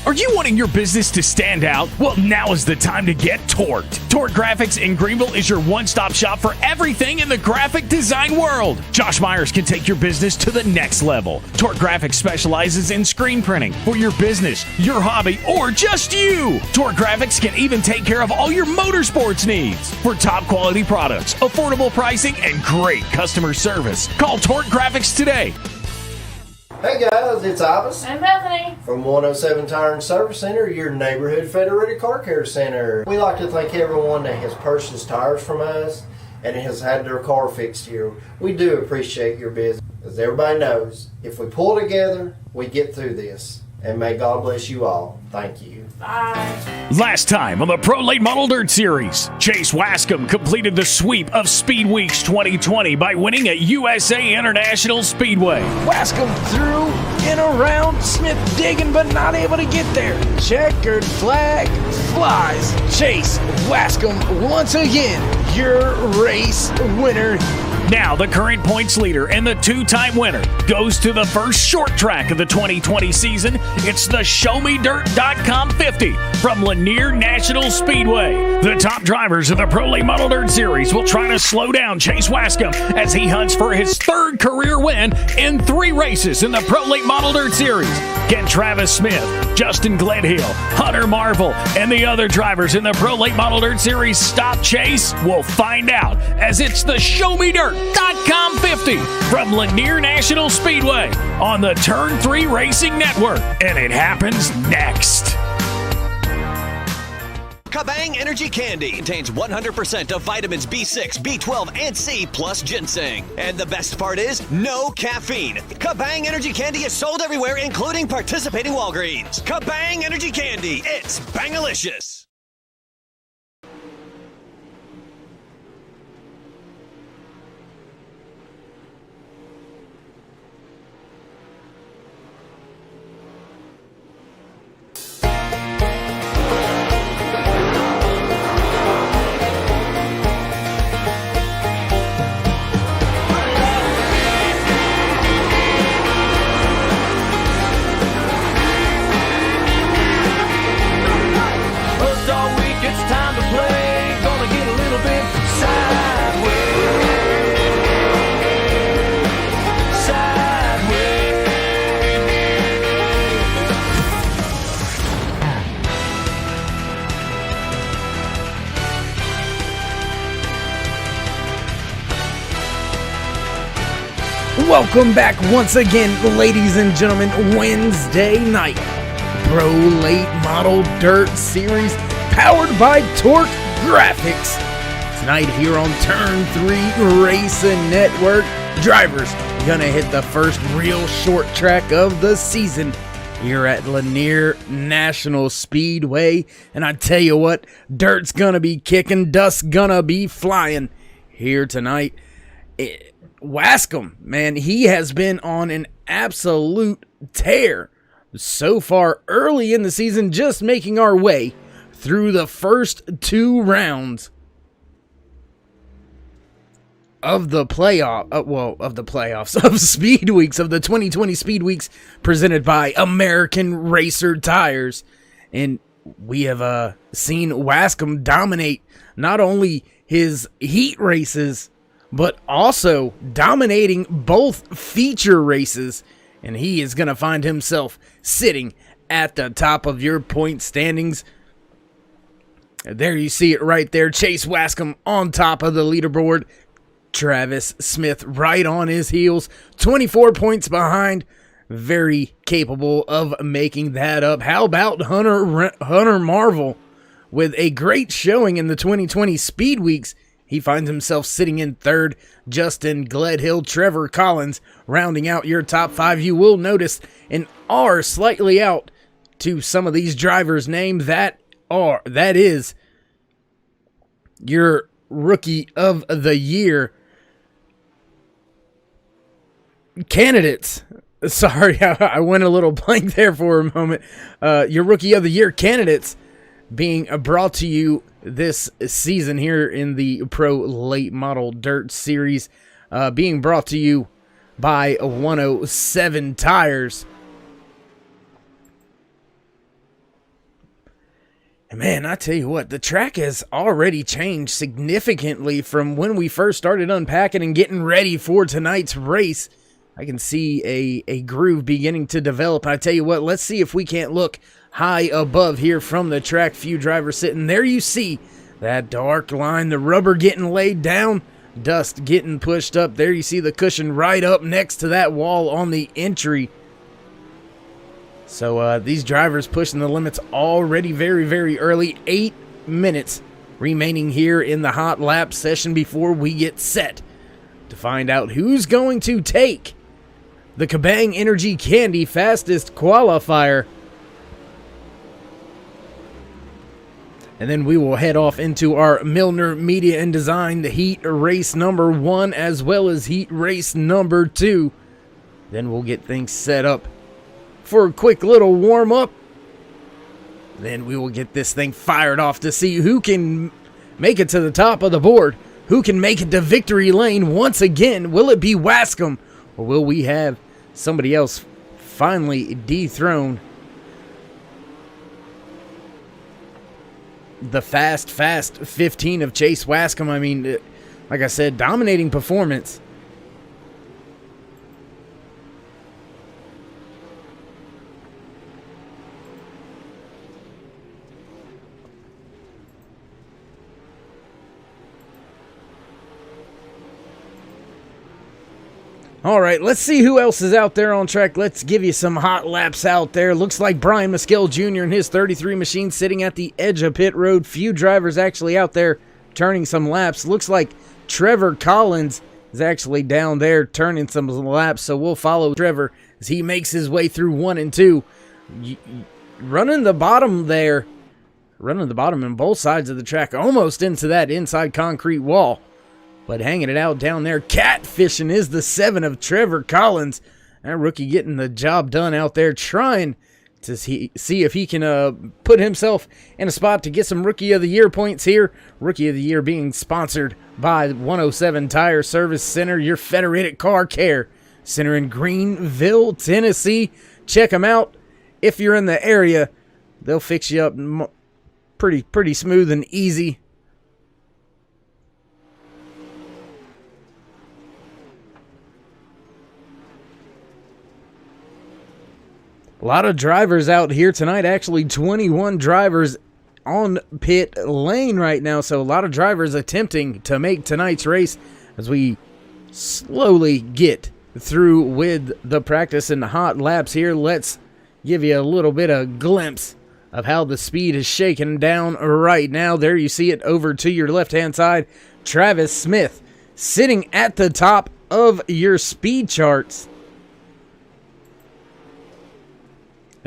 Are you wanting your business to stand out? Well, now is the time to get torqued. Torque Graphics in Greenville is your one-stop shop for everything in the graphic design world. Josh Myers can take your business to the next level. Torque Graphics specializes in screen printing for your business, your hobby, or just you. Torque Graphics can even take care of all your motorsports needs. For top quality products, affordable pricing, and great customer service, call Torque Graphics today. Hey guys, it's Ivis. I'm Bethany. From 107 Tire and Service Center, your neighborhood Federated Car Care Center. We like to thank everyone that has purchased tires from us and has had their car fixed here. We do appreciate your business. As everybody knows, if we pull together, we get through this. And may God bless you all. Thank you. Bye. Last time on the Pro Late Model Dirt Series, Chase Wascom completed the sweep of Speed Weeks 2020 by winning at USA International Speedway. Wascom through and around, Smith digging but not able to get there. Checkered flag flies. Chase Wascom once again, your race winner. Now the current points leader and the two-time winner goes to the first short track of the 2020 season. It's the ShowMeDirt.com 50 from Lanier National Speedway. The top drivers of the Pro Late Model Dirt Series will try to slow down Chase Wascom as he hunts for his third career win in 3 races in the Pro Late Model Dirt Series. Can Travis Smith, Justin Gledhill, Hunter Marvel, and the other drivers in the Pro Late Model Dirt Series stop Chase? We'll find out as it's the ShowMeDirt.com 50 from Lanier National Speedway on the Turn 3 Racing Network. And it happens next. Kabang Energy Candy contains 100% of vitamins B6, B12, and C plus ginseng. And the best part is, no caffeine. Kabang Energy Candy is sold everywhere, including participating Walgreens. Kabang Energy Candy, it's bangalicious. Welcome back once again, ladies and gentlemen. Wednesday night Pro Late Model Dirt Series powered by Torque Graphics. Tonight here on Turn 3 Racing Network, drivers gonna hit the first real short track of the season here at Lanier National Speedway. And I tell you what, dirt's gonna be kicking, dust's gonna be flying here tonight. Wascom, man, he has been on an absolute tear so far early in the season, just making our way through the first 2 rounds of the playoffs of Speed Weeks, of the 2020 Speed Weeks presented by American Racer Tires. And we have seen Wascom dominate not only his heat races, but also dominating both feature races, and he is going to find himself sitting at the top of your point standings. There you see it right there, Chase Wascom on top of the leaderboard, Travis Smith right on his heels, 24 points behind, very capable of making that up. How about Hunter Marvel with a great showing in the 2020 Speed Weeks? He finds himself sitting in third. Justin Gledhill, Trevor Collins rounding out your top 5. You will notice an R slightly out to some of these drivers' name. That is your Rookie of the Year candidates. Sorry, I went a little blank there for a moment. Your Rookie of the Year candidates being brought to you this season here in the Pro Late Model Dirt Series, being brought to you by 107 Tires. And man, I tell you what, the track has already changed significantly from when we first started unpacking and getting ready for tonight's race. I can see a groove beginning to develop. I tell you what, let's see if we can't look high above here from the track. Few drivers sitting there. You see that dark line, the rubber getting laid down, dust getting pushed up. There you see the cushion right up next to that wall on the entry. So these drivers pushing the limits already very, very early. 8 minutes remaining here in the hot lap session before we get set to find out who's going to take the Kabang Energy Candy fastest qualifier. And then we will head off into our Milner Media and Design, the heat race number 1 as well as heat race number 2. Then we'll get things set up for a quick little warm-up. Then we will get this thing fired off to see who can make it to the top of the board, who can make it to victory lane once again. Will it be Wascom, or will we have somebody else finally dethrone the fast 15 of Chase Wascom? I mean, like I said, dominating performance. All right, let's see who else is out there on track. Let's give you some hot laps out there. Looks like Brian Maskell Jr. and his 33 machine sitting at the edge of pit road. Few drivers actually out there turning some laps. Looks like Trevor Collins is actually down there turning some laps, so we'll follow Trevor as he makes his way through 1 and 2. Running the bottom there, running the bottom on both sides of the track, almost into that inside concrete wall. But hanging it out down there, catfishing is the 7 of Trevor Collins. That rookie getting the job done out there, trying to see if he can put himself in a spot to get some Rookie of the Year points here. Rookie of the Year being sponsored by 107 Tire Service Center, your Federated Car Care Center in Greenville, Tennessee. Check them out. If you're in the area, they'll fix you up pretty smooth and easy. A lot of drivers out here tonight, actually 21 drivers on pit lane right now. So a lot of drivers attempting to make tonight's race as we slowly get through with the practice and the hot laps here. Let's give you a little bit of glimpse of how the speed is shaking down right now. There you see it over to your left-hand side. Travis Smith sitting at the top of your speed charts.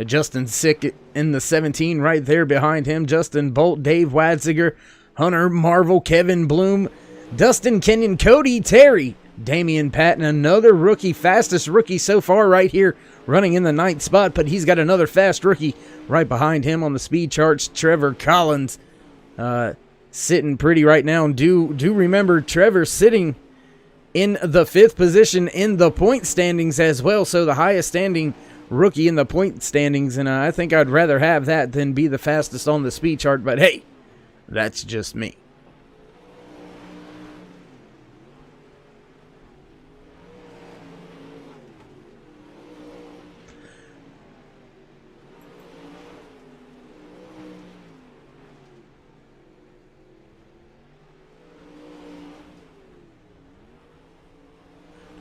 Justin Sick in the 17 right there behind him. Justin Bolt, Dave Wadsiger, Hunter Marvel, Kevin Bloom, Dustin Kenyon, Cody Terry, Damian Patton, another rookie, fastest rookie so far right here, running in the 9th spot, but he's got another fast rookie right behind him on the speed charts. Trevor Collins sitting pretty right now. And do remember Trevor sitting in the 5th position in the point standings as well, so the highest standing rookie in the point standings, and I think I'd rather have that than be the fastest on the speed chart, but hey, that's just me.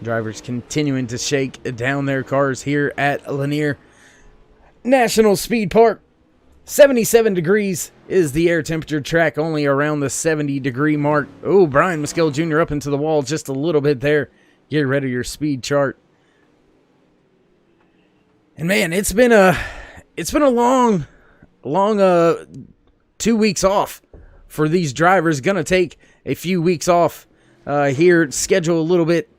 Drivers continuing to shake down their cars here at Lanier National Speed Park. 77 degrees is the air temperature. Track only around the 70-degree mark. Oh, Brian Maskell Jr. up into the wall just a little bit there. Get rid of your speed chart. And man, it's been a long 2 weeks off for these drivers. Gonna take a few weeks off here. Schedule a little bit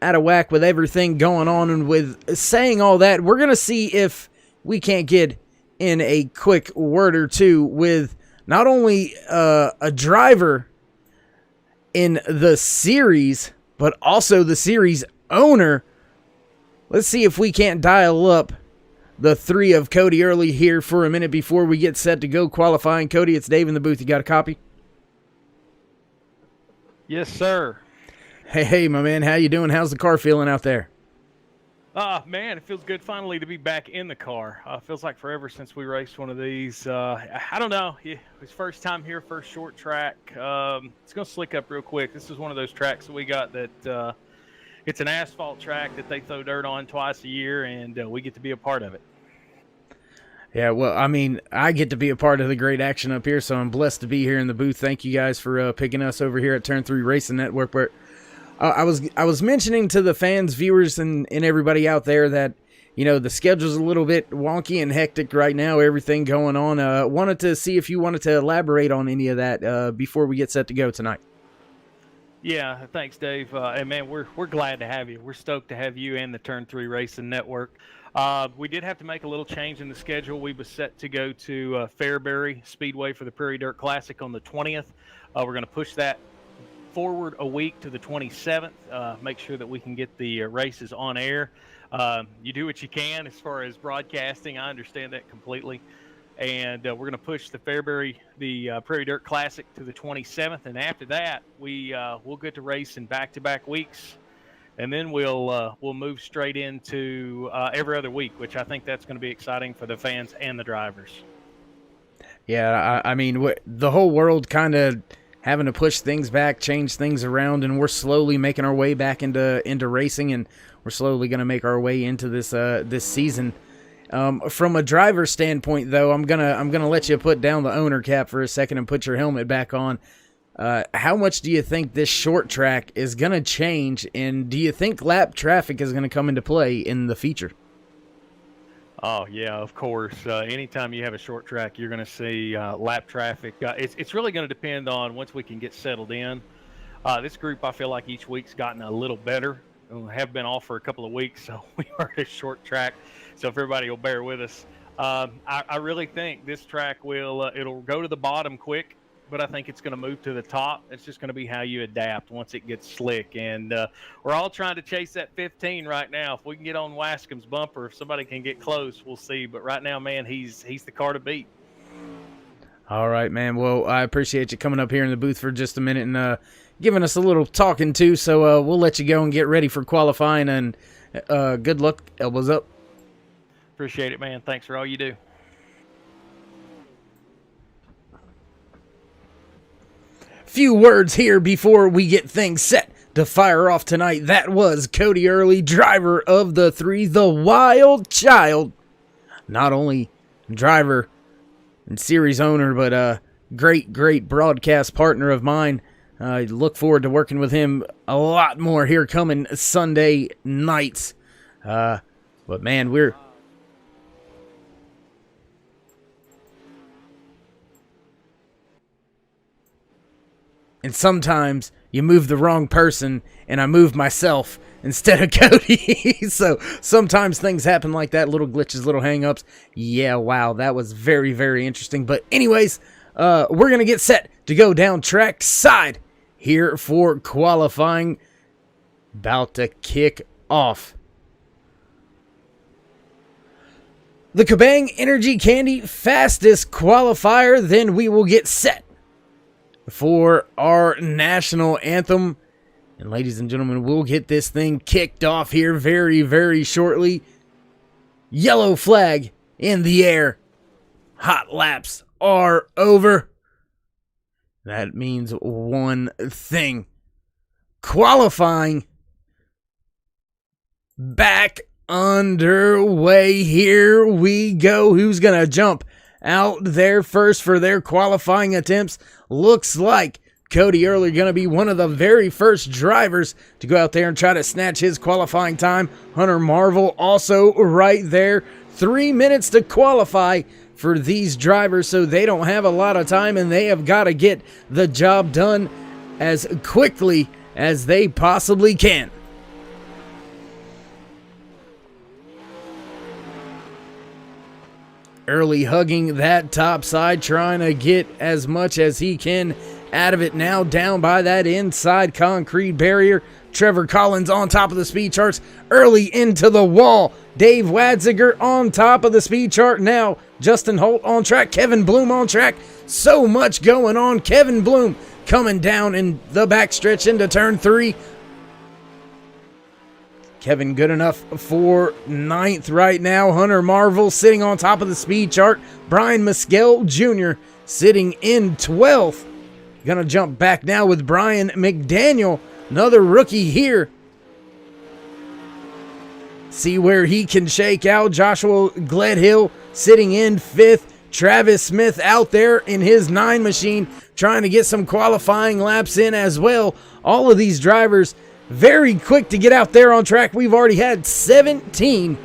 out of whack with everything going on. And with saying all that, we're going to see if we can't get in a quick word or two with not only a driver in the series, but also the series owner. Let's see if we can't dial up the three of Cody Early here for a minute before we get set to go qualifying. Cody, it's Dave in the booth. You got a copy? Yes, sir. Hey, my man. How you doing? How's the car feeling out there? Man, it feels good finally to be back in the car. Feels like forever since we raced one of these. I don't know. It was first time here, first short track. It's going to slick up real quick. This is one of those tracks that we got that it's an asphalt track that they throw dirt on twice a year, and we get to be a part of it. Yeah, well, I mean, I get to be a part of the great action up here, so I'm blessed to be here in the booth. Thank you guys for picking us over here at Turn 3 Racing Network. Where I was mentioning to the fans, viewers, and everybody out there that, you know, the schedule's a little bit wonky and hectic right now, everything going on. Wanted to see if you wanted to elaborate on any of that before we get set to go tonight. Yeah, thanks, Dave. And man, we're glad to have you. We're stoked to have you and the Turn 3 Racing Network. We did have to make a little change in the schedule. We was set to go to Fairbury Speedway for the Prairie Dirt Classic on the 20th. We're going to push that forward a week to the 27th. Make sure that we can get the races on air. You do what you can as far as broadcasting. I understand that completely. And we're going to push the Prairie Dirt Classic to the 27th. And after that, we'll get to race in back-to-back weeks. And then we'll move straight into every other week, which I think that's going to be exciting for the fans and the drivers. Yeah, I mean, the whole world kind of having to push things back, change things around, and we're slowly making our way back into racing, and we're slowly going to make our way into this season. From a driver standpoint, though, I'm gonna let you put down the owner cap for a second and put your helmet back on. How much do you think this short track is going to change, and do you think lap traffic is going to come into play in the feature? Oh, yeah, of course. Anytime you have a short track, you're going to see lap traffic. It's really going to depend on once we can get settled in. This group, I feel like each week's gotten a little better. We have been off for a couple of weeks, so we are at a short track. So if everybody will bear with us. I really think this track it'll go to the bottom quick, but I think it's going to move to the top. It's just going to be how you adapt once it gets slick. And we're all trying to chase that 15 right now. If we can get on Wascom's bumper, if somebody can get close, we'll see. But right now, man, he's the car to beat. All right, man. Well, I appreciate you coming up here in the booth for just a minute and giving us a little talking to. So we'll let you go and get ready for qualifying. And good luck. Elbows up. Appreciate it, man. Thanks for all you do. Few words here before we get things set to fire off tonight. That was Cody Early, driver of the 3, the Wild Child. Not only driver and series owner, but a great broadcast partner of mine. I look forward to working with him a lot more here coming Sunday nights. But man, we're... And sometimes you move the wrong person, and I move myself instead of Cody. So sometimes things happen like that, little glitches, little hang-ups. Yeah, wow, that was very, very interesting. But anyways, we're going to get set to go down track side here for qualifying. About to kick off. The Kabang Energy Candy fastest qualifier, then we will get set for our national anthem. And ladies and gentlemen, we'll get this thing kicked off here very, very shortly. Yellow flag in the air. Hot laps are over. That means one thing. Qualifying back underway. Here we go. Who's going to jump out there first for their qualifying attempts? Looks like Cody Early going to be one of the very first drivers to go out there and try to snatch his qualifying time. Hunter Marvel also right there. 3 minutes to qualify for these drivers, so they don't have a lot of time, and they have got to get the job done as quickly as they possibly can. Early hugging that top side, trying to get as much as he can out of it now, down by that inside concrete barrier. Trevor Collins on top of the speed charts, early into the wall. Dave Wadziger on top of the speed chart now. Justin Holt on track, Kevin Bloom on track. So much going on. Kevin Bloom coming down in the backstretch into turn 3. Kevin good enough for 9th right now. Hunter Marvel sitting on top of the speed chart. Brian Mescal Jr. sitting in 12th. Gonna jump back now with Brian McDaniel, another rookie here. See where he can shake out. Joshua Gledhill sitting in 5th. Travis Smith out there in his 9 machine trying to get some qualifying laps in as well. All of these drivers very quick to get out there on track. We've already had 17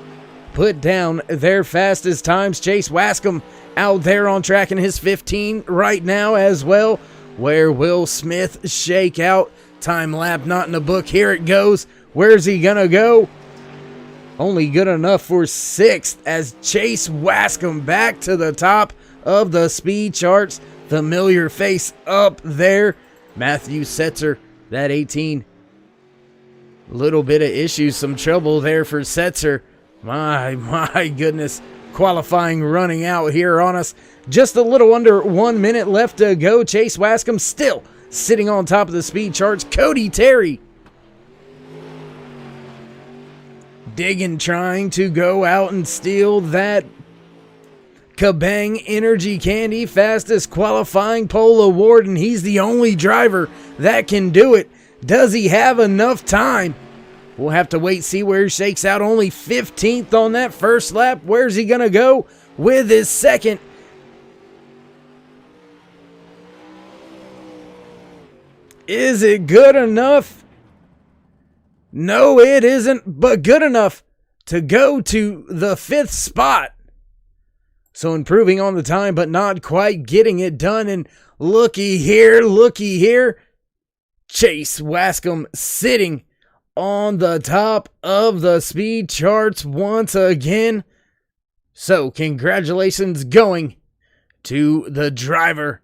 put down their fastest times. Chase Wascom out there on track in his 15 right now as well. Where will Smith shake out? Time lap not in the book. Here it goes. Where's he gonna go? Only good enough for 6th as Chase Wascom back to the top of the speed charts. Familiar face up there. Matthew Setzer, that 18. Little bit of issues, some trouble there for Setzer. My goodness. Qualifying running out here on us. Just a little under 1 minute left to go. Chase Wascom still sitting on top of the speed charts. Cody Terry digging, trying to go out and steal that Kabang Energy Candy fastest qualifying pole award, and he's the only driver that can do it. Does he have enough time? We'll have to wait, see where he shakes out. Only 15th on that first lap. Where's he going to go with his second? Is it good enough? No, it isn't, but good enough to go to the 5th spot. So improving on the time, but not quite getting it done. And looky here. Chase Wascom sitting on the top of the speed charts once again. So congratulations going to the driver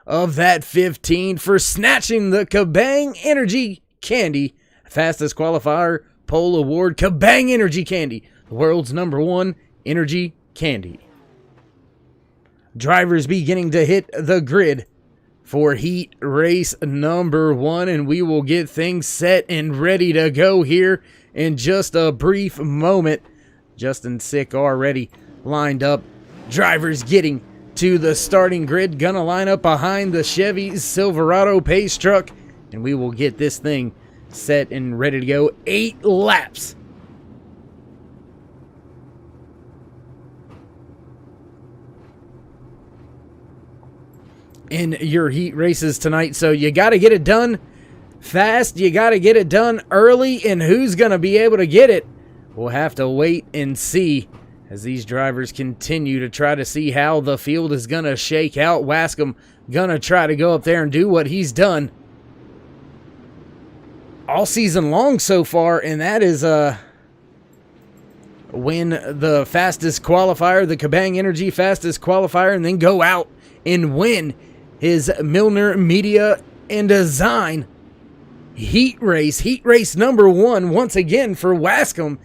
of that 15 for snatching the Kabang Energy Candy fastest qualifier pole award. Kabang Energy Candy, the world's #1 energy candy. Drivers beginning to hit the grid for heat race number 1, and we will get things set and ready to go here in just a brief moment. Justin Sick already lined up. Drivers getting to the starting grid, gonna line up behind the Chevy Silverado pace truck, and we will get this thing set and ready to go. 8 laps. In your heat races tonight, so you got to get it done fast, you got to get it done early, and who's going to be able to get it? We'll have to wait and see as these drivers continue to try to see how the field is going to shake out. Wascom going to try to go up there and do what he's done all season long so far, and that is win the fastest qualifier, the Kabang Energy fastest qualifier, and then go out and win his Milner Media and Design heat race number 1 once again for Wascom.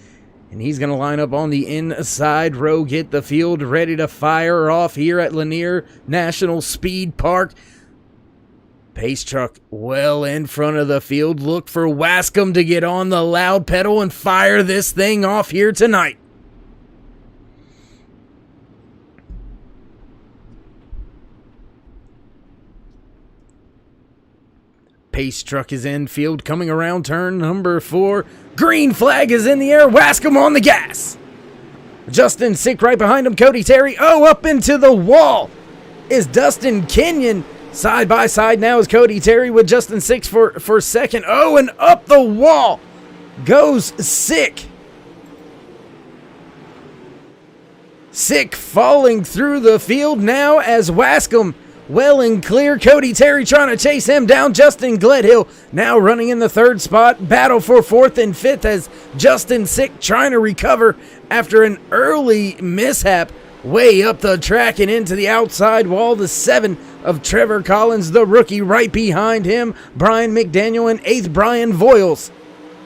And he's going to line up on the inside row, get the field ready to fire off here at Lanier National Speed Park. Pace truck well in front of the field. Look for Wascom to get on the loud pedal and fire this thing off here tonight. Pace truck is in field, coming around turn number 4. Green flag is in the air. Wascom on the gas. Justin Sick right behind him. Cody Terry. Oh, up into the wall is Dustin Kenyon. Side by side now is Cody Terry with Justin Sick for second. Oh, and up the wall goes Sick. Sick falling through the field now as Wascom well and clear. Cody Terry trying to chase him down. Justin Gledhill now running in the 3rd spot. Battle for 4th and 5th as Justin Sick trying to recover after an early mishap. way up the track and into the outside wall. The 7 of Trevor Collins, the rookie, right behind him. Brian McDaniel in 8th, Brian Voiles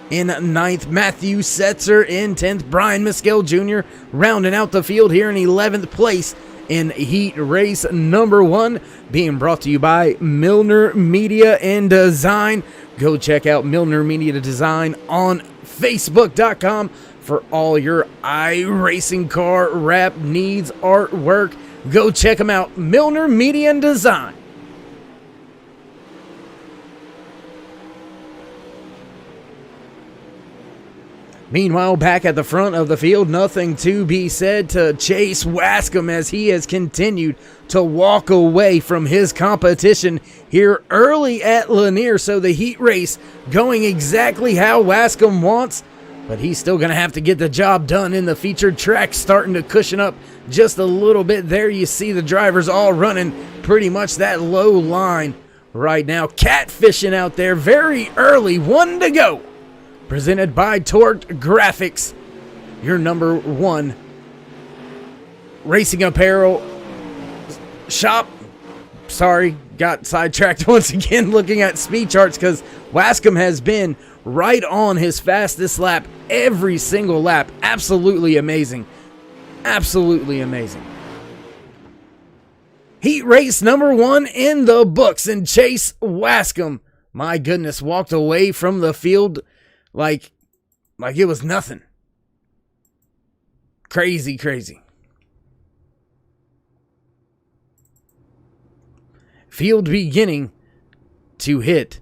in 9th, Matthew Setzer in 10th, Brian Miskell Jr. rounding out the field here in 11th place in heat race number 1, being brought to you by Milner Media and Design. Go check out Milner Media Design on Facebook.com for all your iRacing car wrap needs, artwork. Go check them out, Milner Media and Design. Meanwhile, back at the front of the field, nothing to be said to Chase Wascom as he has continued to walk away from his competition here early at Lanier. So the heat race going exactly how Wascom wants, but he's still going to have to get the job done in the featured track, starting to cushion up just a little bit. There you see the drivers all running pretty much that low line right now. Catfishing out there very early, 1 to go. Presented by Dirrt Grafixs, your number 1 racing apparel shop. Sorry, got sidetracked once again looking at speed charts because Wascom has been right on his fastest lap every single lap. Absolutely amazing. Absolutely amazing. Heat race number 1 in the books, and Chase Wascom, my goodness, walked away from the field like it was nothing. Crazy. Field beginning to hit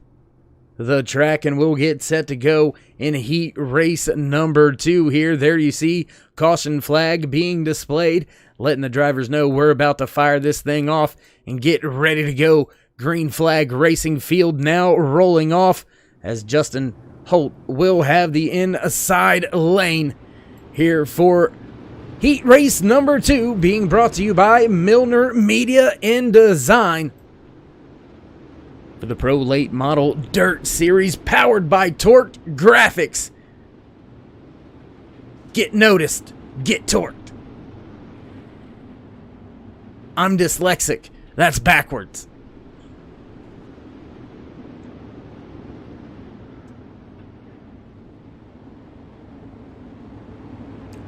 the track, and we'll get set to go in heat race number 2 here. There you see caution flag being displayed, letting the drivers know we're about to fire this thing off and get ready to go. Green flag racing field now rolling off as Justin Holt will have the inside lane here for heat race number 2, being brought to you by Milner Media and Design for the Pro Late Model Dirt Series, powered by Dirrt Grafixs. Get noticed, get torqued. I'm dyslexic. That's backwards.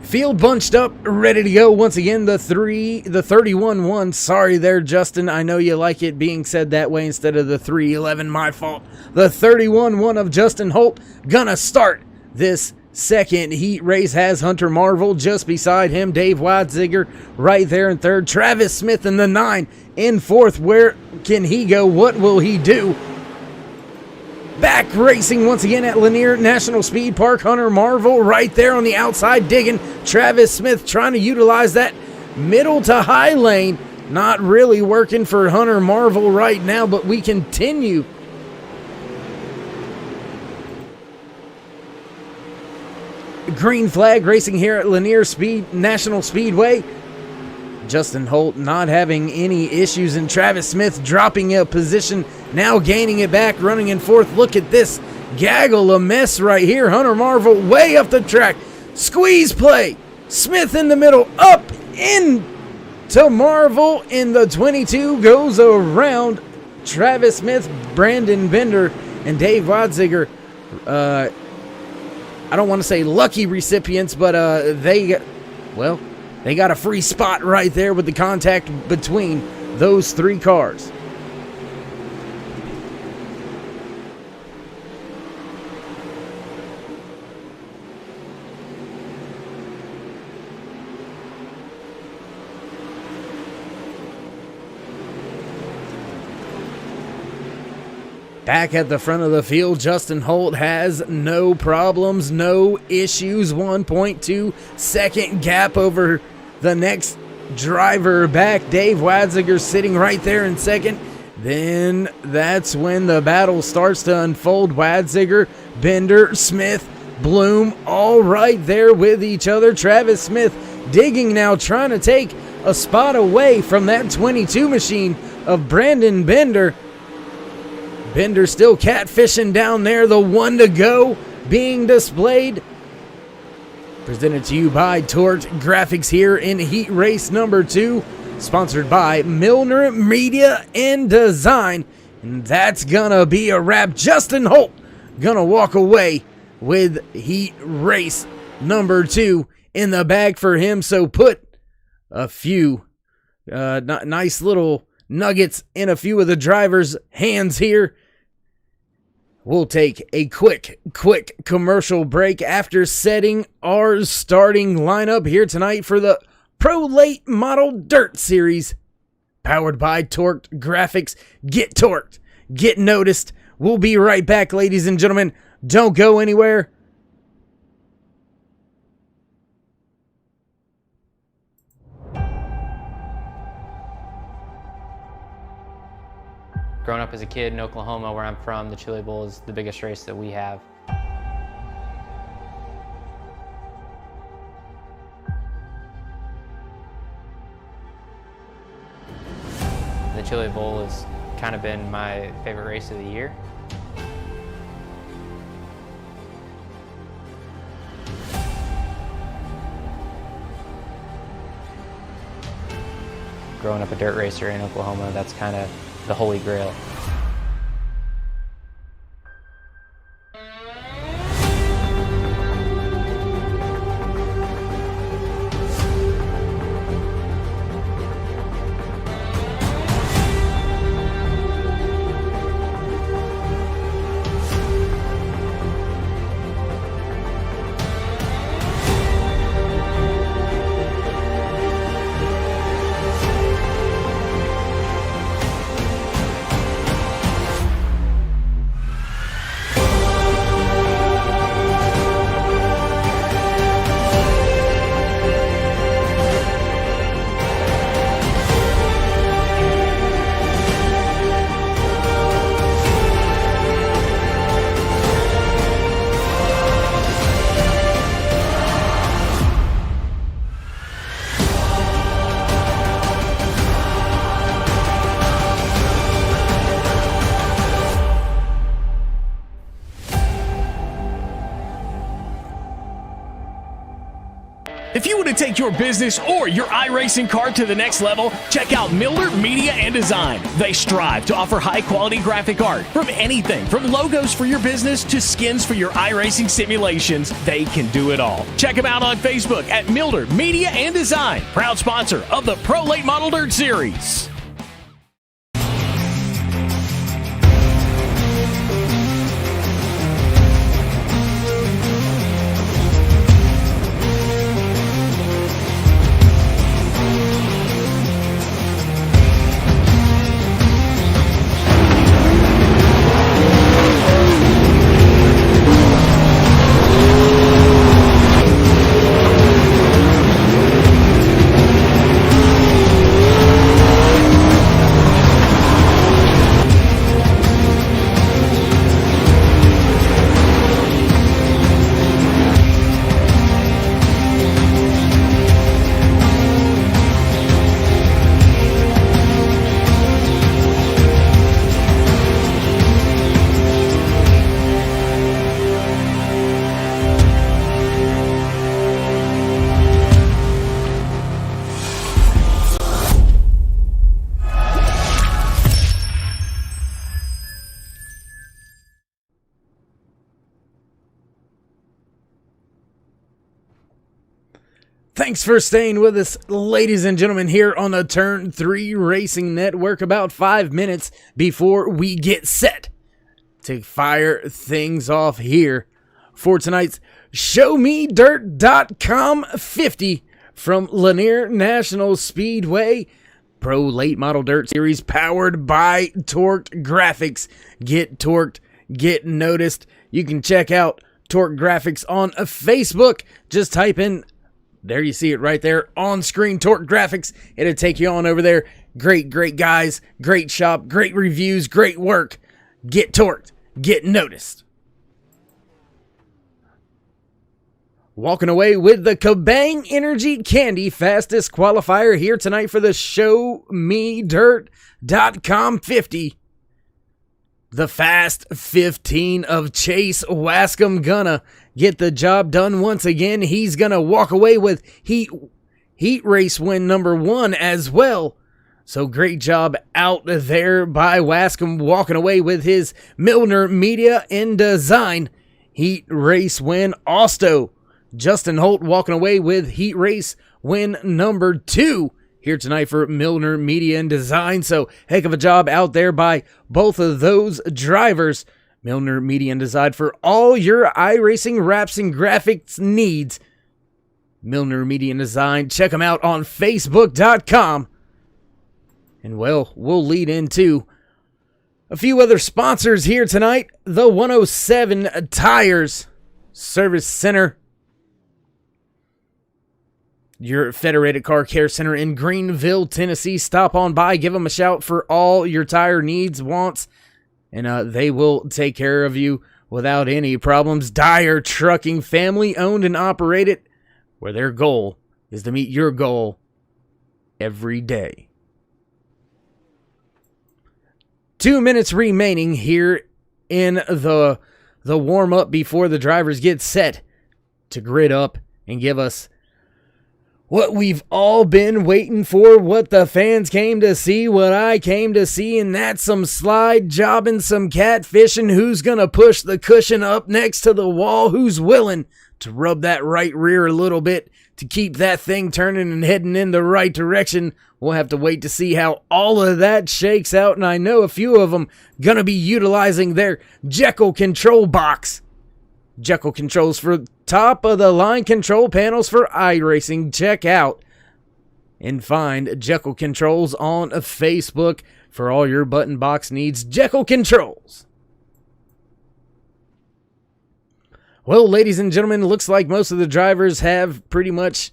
Field bunched up, ready to go. Once again, the 31-1. Sorry there, Justin. I know you like it being said that way instead of the 3-11. My fault. The 31-1 of Justin Holt gonna start this second heat race. Has Hunter Marvel just beside him. Dave Watziger right there in 3rd. Travis Smith in the 9 in 4th. Where can he go? What will he do? Back racing once again at Lanier National Speed Park. Hunter Marvel right there on the outside digging. Travis Smith trying to utilize that middle to high lane. Not really working for Hunter Marvel right now, but we continue. Green flag racing here at Lanier National Speedway. Justin Holt not having any issues, and Travis Smith dropping a position, now gaining it back, running in 4th. Look at this gaggle of mess right here. Hunter Marvel way up the track. Squeeze play. Smith in the middle, up into Marvel in the 22, goes around Travis Smith, Brandon Bender, and Dave Watziger. I don't want to say lucky recipients, but they got a free spot right there with the contact between those 3 cars. Back at the front of the field, Justin Holt has no problems, no issues. 1.2 second gap over the next driver back. Dave Watziger sitting right there in 2nd. Then that's when the battle starts to unfold. Watziger, Bender, Smith, Bloom, all right there with each other. Travis Smith digging now, trying to take a spot away from that 22 machine of Brandon Bender. Bender still catfishing down there. The 1 to go being displayed. Presented to you by Dirrt Grafixs here in Heat Race number 2. Sponsored by Milner Media and Design. And that's gonna be a wrap. Justin Holt gonna walk away with Heat Race number 2 in the bag for him. So put a few nice little nuggets in a few of the drivers' hands here. We'll take a quick commercial break after setting our starting lineup here tonight for the Pro Late Model Dirt Series. Powered by Dirrt Grafixs. Get torqued. Get noticed. We'll be right back, ladies and gentlemen. Don't go anywhere. Growing up as a kid in Oklahoma, where I'm from, the Chili Bowl is the biggest race that we have. The Chili Bowl has kind of been my favorite race of the year. Growing up a dirt racer in Oklahoma, that's kind of the holy grail. If you want to take your business or your iRacing car to the next level, check out Milner Media and Design. They strive to offer high-quality graphic art from anything from logos for your business to skins for your iRacing simulations. They can do it all. Check them out on Facebook at Milner Media and Design, proud sponsor of the Pro Late Model Dirt Series. Thanks for staying with us, ladies and gentlemen, here on the Turn 3 Racing Network. About 5 minutes before we get set to fire things off here for tonight's ShowMeDirt.com 50 from Lanier National Speedway. Pro Late Model Dirt Series powered by Dirrt Grafixs. Get torqued, get noticed. You can check out Dirrt Grafixs on Facebook. Just type in, there you see it right there on screen, Dirrt Grafixs. It'll take you on over there. Great guys, great shop, great reviews, great work. Get torqued, get noticed. Walking away with the Kabang Energy Candy fastest qualifier here tonight for the ShowMeDirt.com 50. The Fast 15 of Chase Wascom Gunna get the job done once again. He's going to walk away with heat race win number 1 as well. So great job out there by Wascom, walking away with his Milner Media and Design heat race win. Also, Justin Holt walking away with heat race win number 2 here tonight for Milner Media and Design. So heck of a job out there by both of those drivers. Milner Media and Design for all your iRacing wraps and graphics needs. Milner Media and Design. Check them out on Facebook.com. And well, we'll lead into a few other sponsors here tonight. The 107 Tires Service Center, your Federated Car Care Center in Greenville, Tennessee. Stop on by, give them a shout for all your tire needs, wants, and they will take care of you without any problems. Dyer Trucking, family owned and operated, where their goal is to meet your goal every day. 2 minutes remaining here in the warm-up before the drivers get set to grid up and give us what we've all been waiting for, what the fans came to see, what I came to see, and that's some slide jobbing, some catfishing. Who's going to push the cushion up next to the wall? Who's willing to rub that right rear a little bit to keep that thing turning and heading in the right direction? We'll have to wait to see how all of that shakes out, and I know a few of them going to be utilizing their Jekyll control box. Jekyll controls for top-of-the-line control panels for iRacing. Check out and find Jekyll Controls on Facebook for all your button box needs. Jekyll Controls. Well, ladies and gentlemen, looks like most of the drivers have pretty much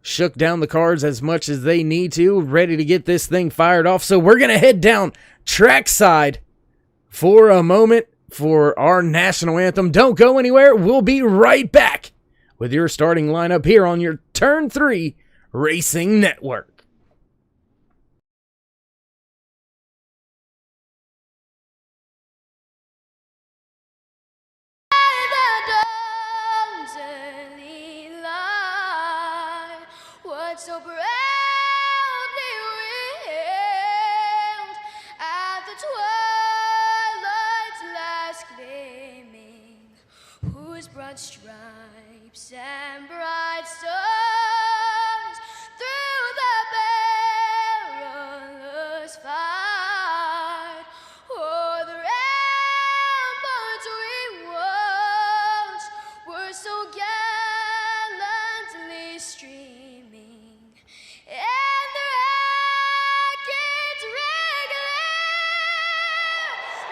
shook down the cards as much as they need to, ready to get this thing fired off. So we're going to head down trackside for a moment for our national anthem. Don't go anywhere. We'll be right back with your starting lineup here on your Turn 3 Racing Network. So proudly wailed at the twilight's last gleaming, whose broad stripes and bright stars through the perilous fight o'er the ramparts we watched were so gallantly streaming. And the rockets regular,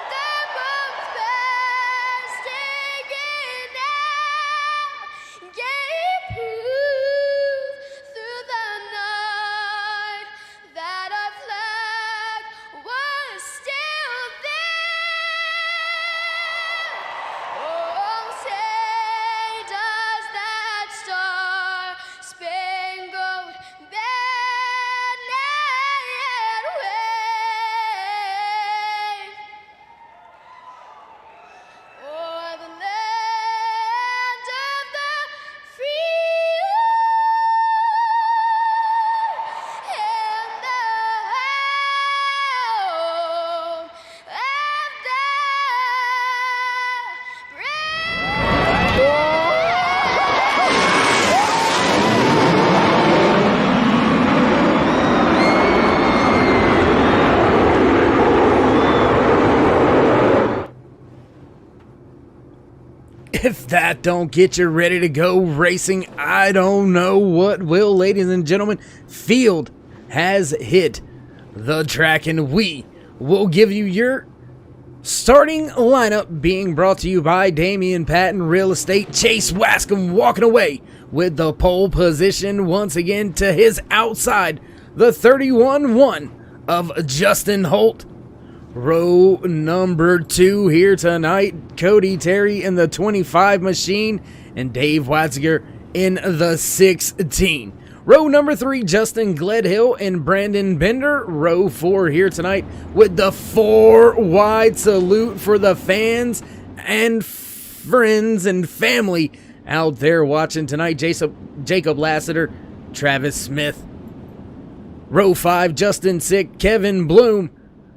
the bombs bursting in air, gave proof through the night that our flag was still there. Oh, say does that star-spangled If that don't get you ready to go racing, I don't know what will, ladies and gentlemen. Field has hit the track, and we will give you your starting lineup, being brought to you by Damian Patton Real Estate. Chase Wascom walking away with the pole position once again to his outside. The 31-1 of Justin Holt. Row number 2 here tonight, Cody Terry in the 25 machine and Dave Watziger in the 16. Row number 3, Justin Gledhill and Brandon Bender. Row 4 here tonight with the 4 wide salute for the fans and friends and family out there watching tonight. Jacob Lassiter, Travis Smith. Row 5, Justin Sick, Kevin Bloom.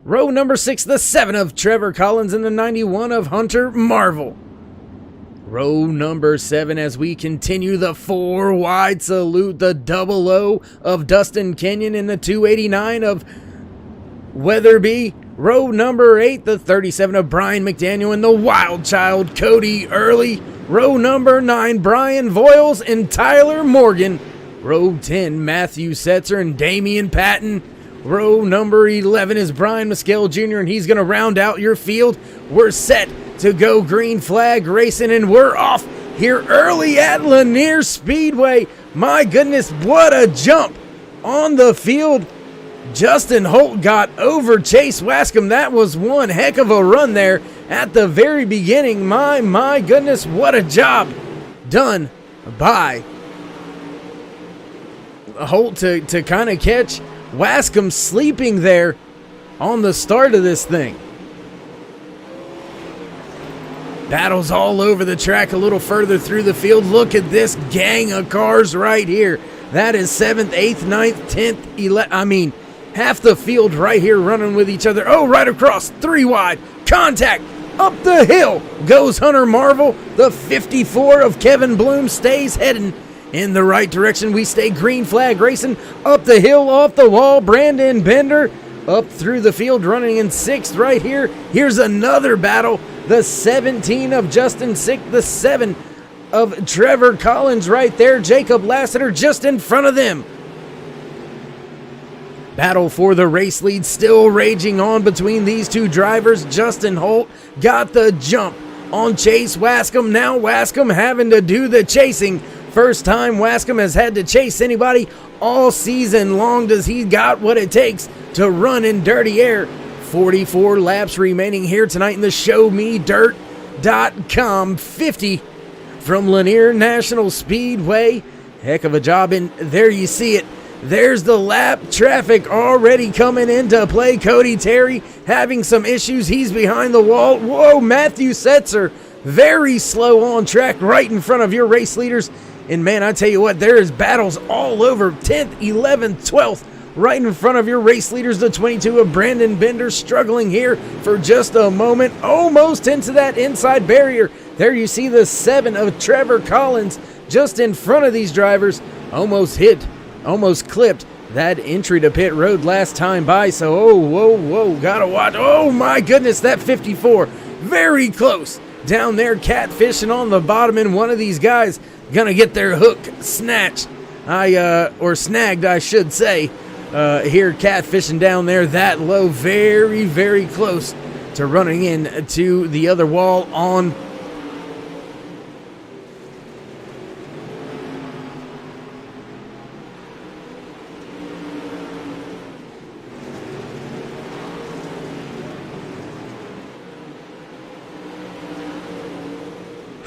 Row number 6, the 7 of Trevor Collins, and the 91 of Hunter Marvel. Row number 7, as we continue the 4 wide salute, the 00 of Dustin Kenyon and the 289 of Weatherby. Row number 8, the 37 of Brian McDaniel and the wild child Cody Early. Row number 9, Brian Voiles and Tyler Morgan. Row 10, Matthew Setzer and Damian Patton. Row number 11 is Brian Mescal Jr., and he's going to round out your field. We're set to go green flag racing, and we're off here early at Lanier Speedway. My goodness, what a jump on the field. Justin Holt got over Chase Wascom. That was one heck of a run there at the very beginning. My goodness, what a job done by Holt to kind of catch Wascom sleeping there on the start of this thing. Battles all over the track a little further through the field. Look at this gang of cars right here. That is 7th, 8th, 9th, 10th, 11th. Half the field right here running with each other. Oh, right across, 3 wide, contact, up the hill goes Hunter Marvel. The 54 of Kevin Bloom stays heading in the right direction. We stay green flag racing up the hill, off the wall. Brandon Bender up through the field running in 6th right here. Here's another battle. The 17 of Justin Sick, the 7 of Trevor Collins right there. Jacob Lassiter just in front of them. Battle for the race lead still raging on between these two drivers. Justin Holt got the jump on Chase Wascom. Now Wascom having to do the chasing. First time Wascom has had to chase anybody all season long. Does he got what it takes to run in dirty air? 44 laps remaining here tonight in the ShowMeDirt.com 50 from Lanier National Speedway. Heck of a job, and there you see it. There's the lap traffic already coming into play. Cody Terry having some issues. He's behind the wall. Whoa, Matthew Setzer very slow on track right in front of your race leaders. And man, I tell you what, there is battles all over. 10th, 11th, 12th right in front of your race leaders. The 22 of Brandon Bender struggling here for just a moment. Almost into that inside barrier. There you see the 7 of Trevor Collins just in front of these drivers. Almost clipped that entry to pit road last time by. So, whoa, gotta watch. Oh my goodness, that 54, very close down there, catfishing on the bottom, and one of these guys gonna get their hook snatched, or snagged, I should say, here catfishing down there that low, very, very close to running in to the other wall on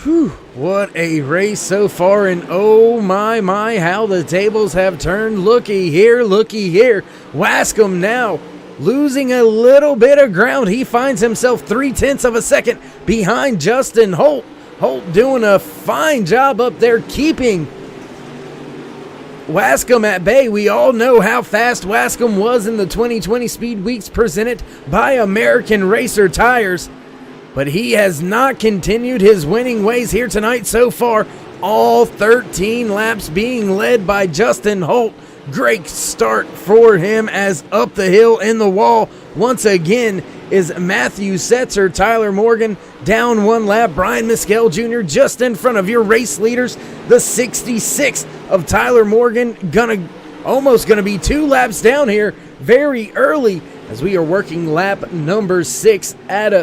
Whew, what a race so far, and oh my, how the tables have turned. Looky here. Wascom now losing a little bit of ground. He finds himself 0.3 of a second behind Justin Holt. Holt doing a fine job up there keeping Wascom at bay. We all know how fast Wascom was in the 2020 Speed Weeks presented by American Racer Tires. But he has not continued his winning ways here tonight so far. All 13 laps being led by Justin Holt. Great start for him as up the hill in the wall once again is Matthew Setzer. Tyler Morgan down 1 lap. Brian Mescal Jr. just in front of your race leaders. The 66 of Tyler Morgan almost gonna be 2 laps down here very early, as we are working lap number 16 out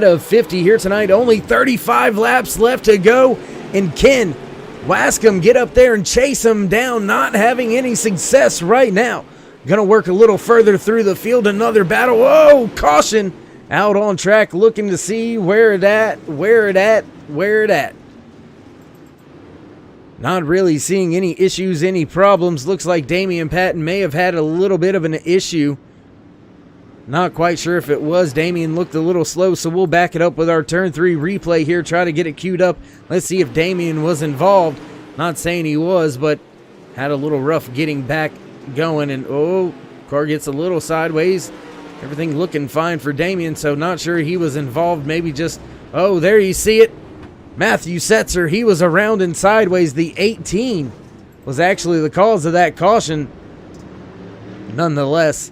of 50 here tonight. Only 35 laps left to go. And can Wascom get up there and chase him down? Not having any success right now. Gonna work a little further through the field. Another battle. Oh, caution out on track, looking to see where it at. Not really seeing any issues, any problems. Looks like Damian Patton may have had a little bit of an issue Not quite sure if it was. Damien looked a little slow, so we'll back it up with our turn 3 replay here. Try to get it queued up. Let's see if Damien was involved. Not saying he was, but had a little rough getting back going. And, oh, car gets a little sideways. Everything looking fine for Damien, so not sure he was involved. Maybe just, oh, there you see it. Matthew Setzer, he was around and sideways. The 18 was actually the cause of that caution. Nonetheless,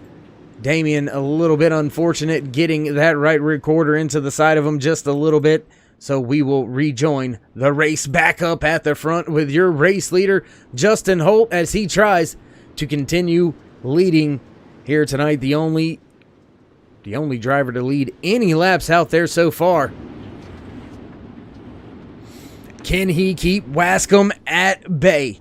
Damien a little bit unfortunate getting that right rear quarter into the side of him just a little bit. So we will rejoin the race back up at the front with your race leader, Justin Holt, as he tries to continue leading here tonight. The only driver to lead any laps out there so far. Can he keep Wascom at bay?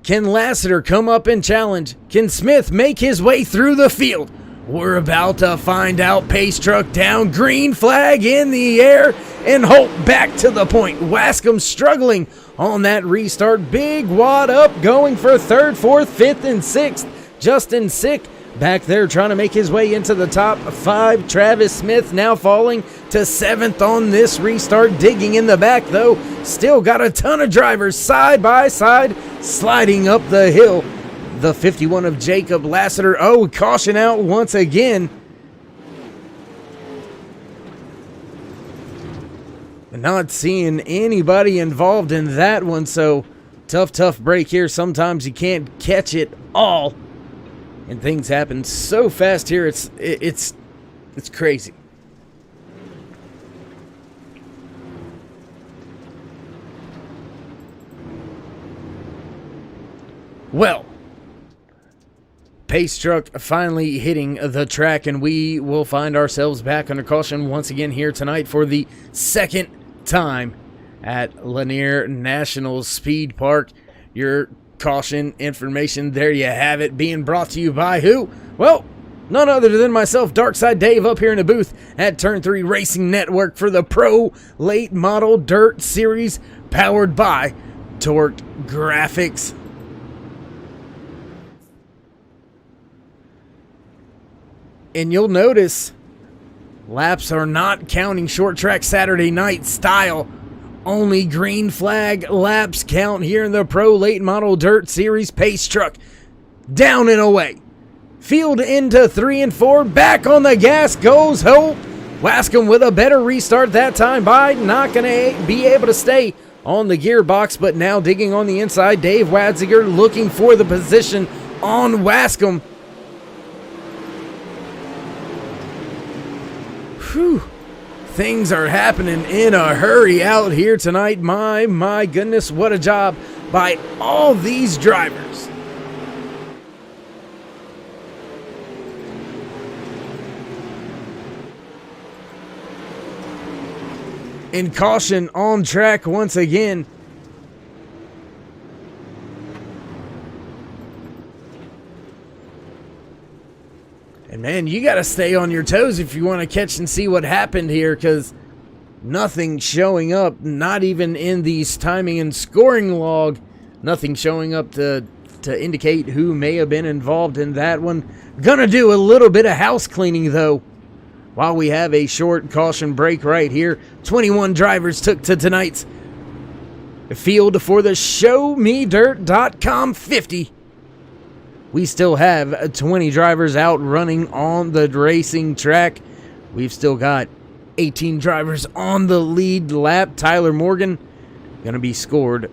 Can Lassiter come up and challenge? Can Smith make his way through the field? We're about to find out. Pace truck down, green flag in the air, and Holt back to the point. Wascom struggling on that restart. Big wad up, going for 3rd, 4th, 5th, and 6th. Justin Sick back there trying to make his way into the top 5. Travis Smith now falling to 7th on this restart. Digging in the back, though. Still got a ton of drivers side by side sliding up the hill. The 51 of Jacob Lassiter. Oh, caution out once again. Not seeing anybody involved in that one, so tough break here. Sometimes you can't catch it all. And things happen so fast here, it's crazy. Well, pace truck finally hitting the track, and we will find ourselves back under caution once again here tonight for the 2nd time at Lanier National Speed Park. Your caution information, there you have it, being brought to you by who? Well, none other than myself, Darkside Dave, up here in the booth at Turn 3 Racing Network for the Pro Late Model Dirt Series, powered by Torqued Graphics. And you'll notice laps are not counting short track Saturday night style. Only green flag laps count here in the Pro Late Model Dirt Series. Pace truck down and away. Field into 3 and 4. Back on the gas goes Holt. Wascom with a better restart that time by not going to be able to stay on the gearbox, but now digging on the inside. Dave Wadziger looking for the position on Wascom. Whew. Things are happening in a hurry out here tonight. My goodness, what a job by all these drivers. And caution on track once again. And man, you got to stay on your toes if you want to catch and see what happened here, because nothing showing up, not even in these timing and scoring log. Nothing showing up to indicate who may have been involved in that one. Gonna do a little bit of house cleaning, though, while we have a short caution break right here. 21 drivers took to tonight's field for the ShowMeDirt.com 50. We still have 20 drivers out running on the racing track. We've still got 18 drivers on the lead lap. Tyler Morgan going to be scored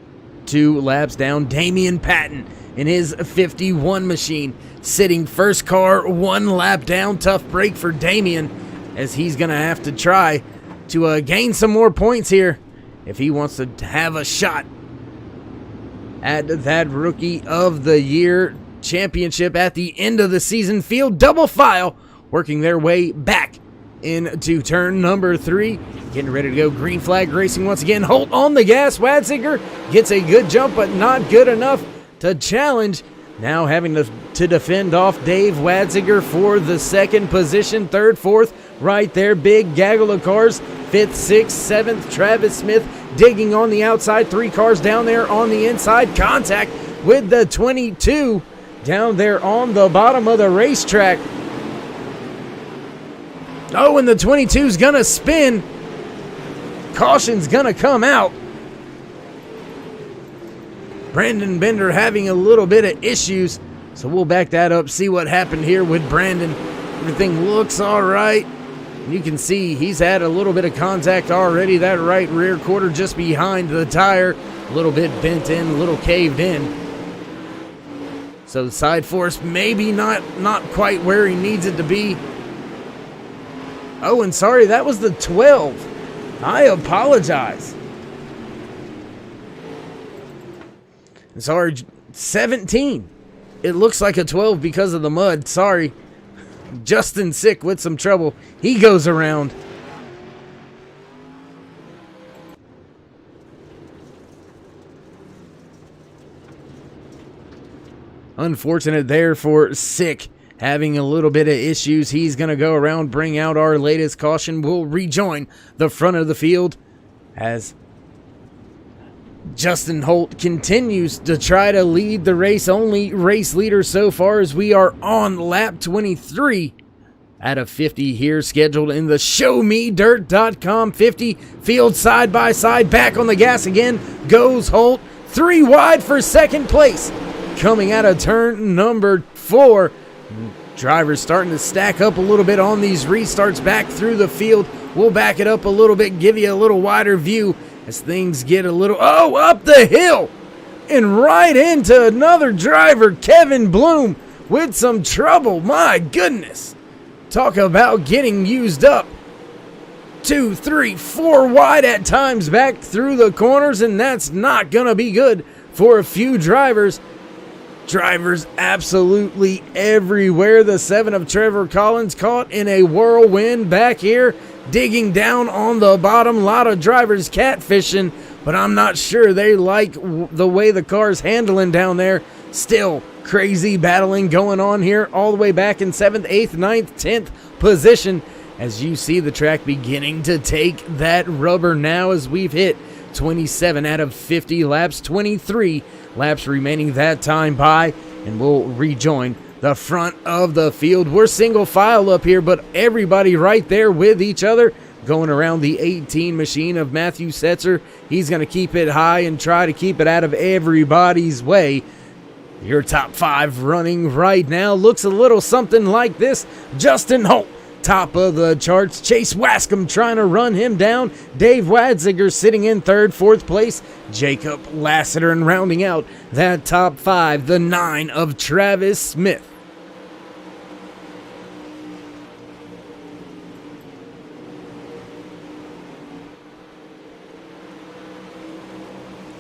2 laps down. Damian Patton in his 51 machine sitting first car 1 lap down. Tough break for Damian, as he's going to have to try to gain some more points here if he wants to have a shot at that Rookie of the Year championship at the end of the season. Field double file working their way back into turn number 3, getting ready to go. Green flag racing once again. Holt on the gas. Wadziger gets a good jump, but not good enough to challenge. Now having to defend off Dave Wadziger for the 2nd position. 3rd, 4th right there. Big gaggle of cars. 5th, 6th, 7th. Travis Smith digging on the outside. 3 cars down there on the inside. Contact with the 22 down there on the bottom of the racetrack. Oh, and the 22's gonna spin. Caution's gonna come out. Brandon Bender having a little bit of issues, so we'll back that up, see what happened here with Brandon. Everything looks all right. You can see he's had a little bit of contact already. That right rear quarter just behind the tire, a little bit bent in, a little caved in. So the side force maybe not quite where he needs it to be. Oh, and sorry, that was the 12. I apologize. Sorry, 17. It looks like a 12 because of the mud. Sorry. Justin sick with some trouble. He goes around. Unfortunate there for Sick. Having a little bit of issues. He's going to go around, bring out our latest caution. We'll rejoin the front of the field as Justin Holt continues to try to lead the race. Only race leader so far as we are on lap 23 out of 50 here scheduled in the ShowMeDirt.com 50. Field side by side, back on the gas again goes Holt. 3 wide for second place. Coming out of turn number 4. Drivers starting to stack up a little bit on these restarts back through the field. We'll back it up a little bit, give you a little wider view as things get a little, up the hill and right into another driver, Kevin Bloom, with some trouble. My goodness. Talk about getting used up. 2, 3, 4 wide at times back through the corners, and that's not going to be good for a few drivers. Drivers absolutely everywhere. The 7 of Trevor Collins caught in a whirlwind back here, digging down on the bottom. A lot of drivers catfishing, but I'm not sure they like the way the car's handling down there. Still crazy battling going on here all the way back in 7th, 8th, 9th, 10th position as you see the track beginning to take that rubber now as we've hit 27 out of 50 laps, 23 laps remaining that time by, and we'll rejoin the front of the field. We're single file up here, but everybody right there with each other going around the 18 machine of Matthew Setzer. He's going to keep it high and try to keep it out of everybody's way. Your top 5 running right now looks a little something like this. Justin Holt, top of the charts. Chase Wascom trying to run him down. Dave Wadziger sitting in 3rd, 4th place. Jacob Lassiter, and rounding out that top 5, the 9 of Travis Smith.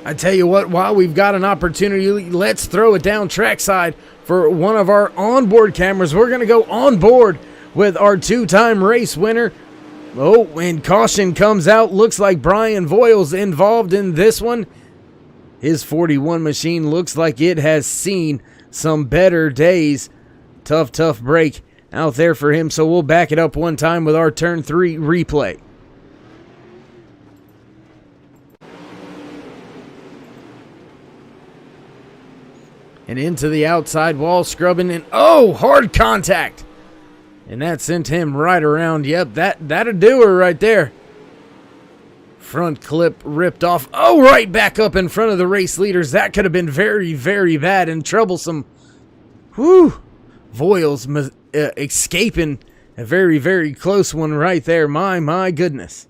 I tell you what, while we've got an opportunity, let's throw it down trackside for one of our onboard cameras. We're going to go on board with our 2-time race winner. Oh, and caution comes out. Looks like Brian Voiles involved in this one. His 41 machine looks like it has seen some better days. Tough break out there for him. So we'll back it up one time with our turn 3 replay. And into the outside wall, scrubbing, and hard contact. And that sent him right around. Yep, that'll do her right there. Front clip ripped off. Right back up in front of the race leaders. That could have been very, very bad and troublesome. Whew. Voiles escaping a very, very close one right there. My goodness.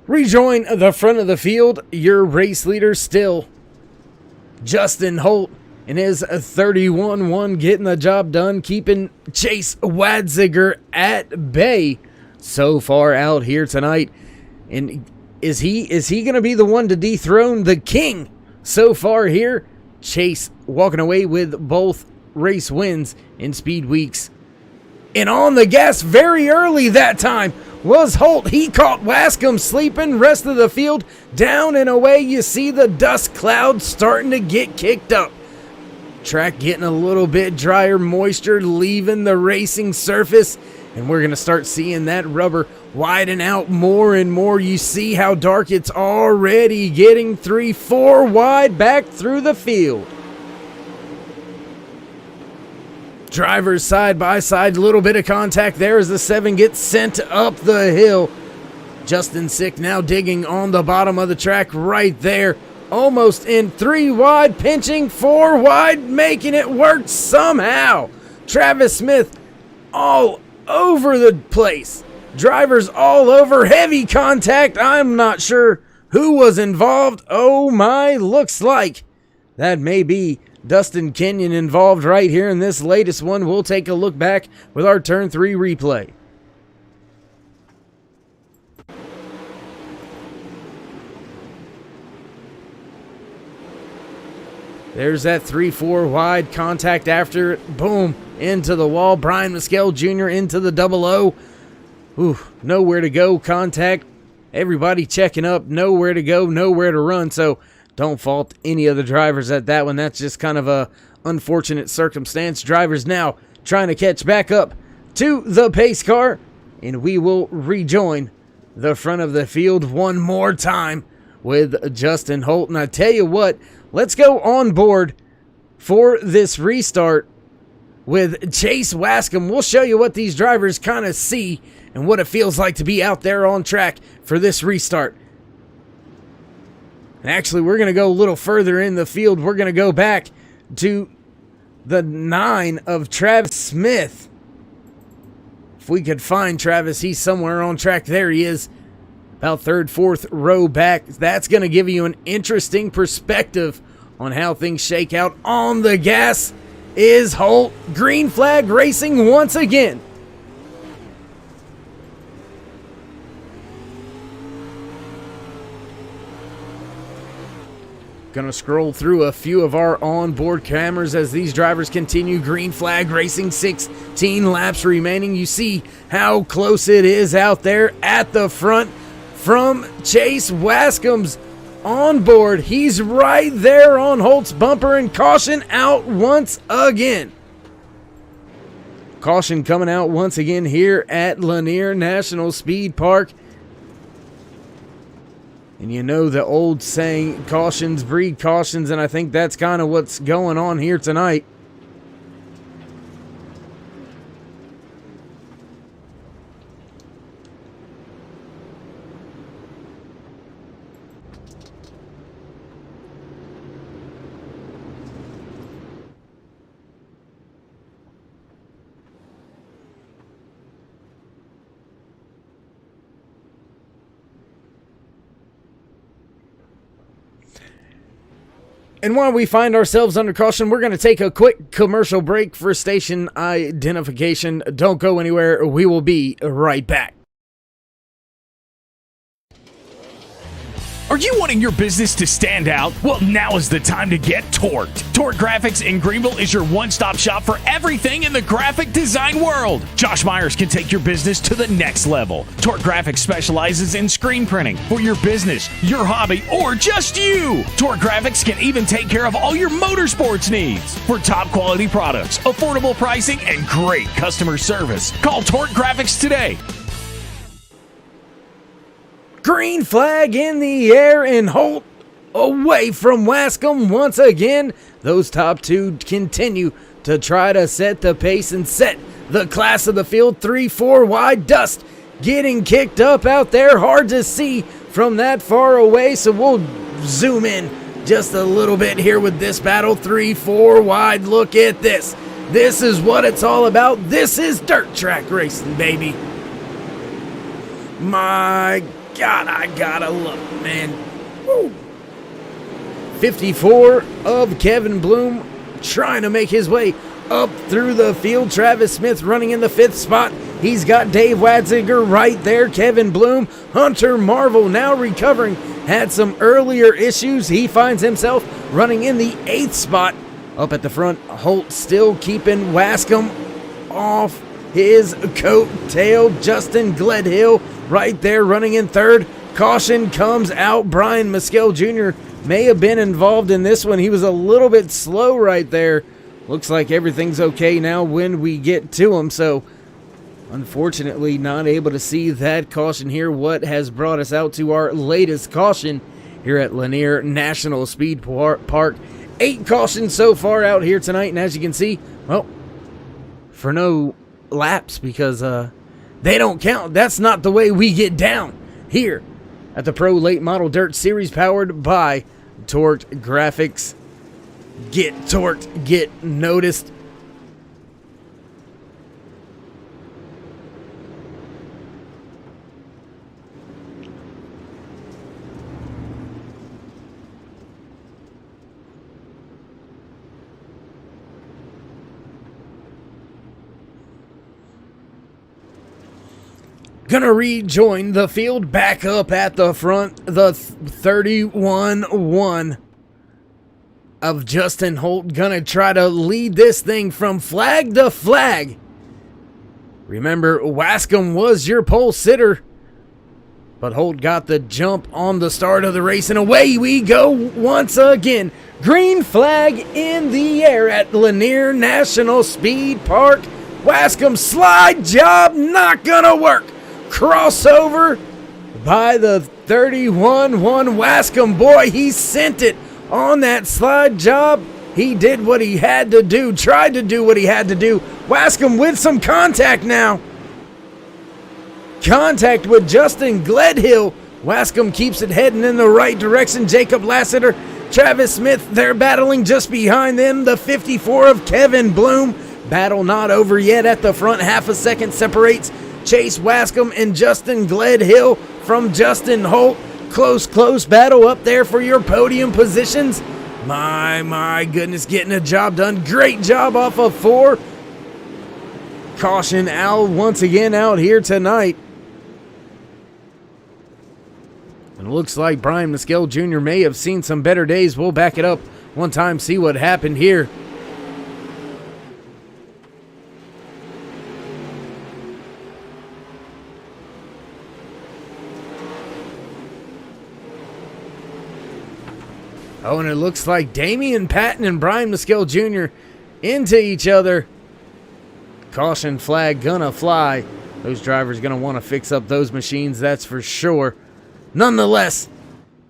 Rejoin the front of the field. Your race leader still Justin Holt in his 31-1, getting the job done, keeping Chase Wadziger at bay so far out here tonight. And is he going to be the one to dethrone the king so far here? Chase walking away with both race wins in Speed Weeks. And on the gas very early that time was Holt. He caught Wascom sleeping. Rest of the field down and away. You see the dust cloud starting to get kicked up. Track getting a little bit drier, moisture leaving the racing surface, and we're going to start seeing that rubber widen out more and more. You see how dark it's already getting. 3, 4 wide back through the field. Drivers side by side, little bit of contact there as the 7 gets sent up the hill. Justin Sick now digging on the bottom of the track right there. Almost in 3 wide, pinching 4 wide, making it work somehow. Travis Smith all over the place. Drivers all over, heavy contact. I'm not sure who was involved. Oh my, looks like that may be Dustin Kenyon involved right here in this latest one. We'll take a look back with our turn 3 replay. There's that 3-4 wide contact after it. Boom, into the wall. Brian Mescal Jr. into the 00. Ooh, nowhere to go. Contact. Everybody checking up. Nowhere to go, nowhere to run. So don't fault any of the drivers at that one. That's just kind of a unfortunate circumstance. Drivers now trying to catch back up to the pace car. And we will rejoin the front of the field one more time with Justin Holt. And I tell you what, let's go on board for this restart with Chase Wascom. We'll show you what these drivers kind of see and what it feels like to be out there on track for this restart. And actually, we're going to go a little further in the field. We're going to go back to the 9 of Travis Smith. If we could find Travis, he's somewhere on track. There he is. About 3rd, 4th row back. That's going to give you an interesting perspective on how things shake out. On the gas is Holt. Green flag racing once again. Gonna scroll through a few of our onboard cameras as these drivers continue. Green flag racing, 16 laps remaining. You see how close it is out there at the front from Chase Wascom's onboard. He's right there on Holt's bumper, and caution out once again. Caution coming out once again here at Lanier National Speed Park. And you know the old saying, cautions breed cautions, and I think that's kind of what's going on here tonight. And while we find ourselves under caution, we're going to take a quick commercial break for station identification. Don't go anywhere. We will be right back. Are you wanting your business to stand out? Well, now is the time to get torqued. Torque Graphics in Greenville is your one-stop shop for everything in the graphic design world. Josh Myers can take your business to the next level. Torque Graphics specializes in screen printing for your business, your hobby, or just you. Torque Graphics can even take care of all your motorsports needs. For top quality products, affordable pricing, and great customer service, call Torque Graphics today. Green flag in the air, and Holt away from Wascom once again. Those top two continue to try to set the pace and set the class of the field. 3-4 wide. Dust getting kicked up out there. Hard to see from that far away, so we'll zoom in just a little bit here with this battle. 3-4 wide. Look at this. This is what it's all about. This is dirt track racing, baby. My God, I gotta love it, man. Woo. 54 of Kevin Bloom trying to make his way up through the field. Travis Smith running in the 5th spot. He's got Dave Wadziger right there. Kevin Bloom. Hunter Marvel now recovering. Had some earlier issues. He finds himself running in the 8th spot. Up at the front, Holt still keeping Wascom off his coattail. Justin Gledhill right there running in 3rd. Caution comes out. Brian Mescal Jr. may have been involved in this one. He was a little bit slow right there. Looks like everything's okay now when we get to him. So, unfortunately, not able to see that caution here. What has brought us out to our latest caution here at Lanier National Speed Park. 8 cautions so far out here tonight. And as you can see, well, for no laps because they don't count. That's not the way we get down here at the Pro Late Model Dirt Series, powered by Torqued Graphics. Get torqued, get noticed. Gonna rejoin the field back up at the front. The 31-1 of Justin Holt gonna try to lead this thing from flag to flag. Remember, Wascom was your pole sitter, but Holt got the jump on the start of the race, and away we go once again. Green flag in the air at Lanier National Speed Park. Wascom slide job not gonna work. Crossover by the 31-1 Wascom. Boy, he sent it on that slide job. He did what he had to do, tried to do what he had to do. Wascom with some contact now. Contact with Justin Gledhill. Wascom keeps it heading in the right direction. Jacob Lassiter, Travis Smith, they're battling just behind them. The 54 of Kevin Bloom. Battle not over yet at the front. Half a second separates Chase Wascom and Justin Gledhill from Justin Holt. Close battle up there for your podium positions. My goodness, getting a job done. Great job off of 4. Caution Al once again out here tonight. And it looks like Brian Mescal Jr. may have seen some better days. We'll back it up one time, see what happened here. Oh, and it looks like Damian Patton and Brian Mescal Jr. into each other. Caution flag gonna fly. Those drivers gonna want to fix up those machines, that's for sure. Nonetheless,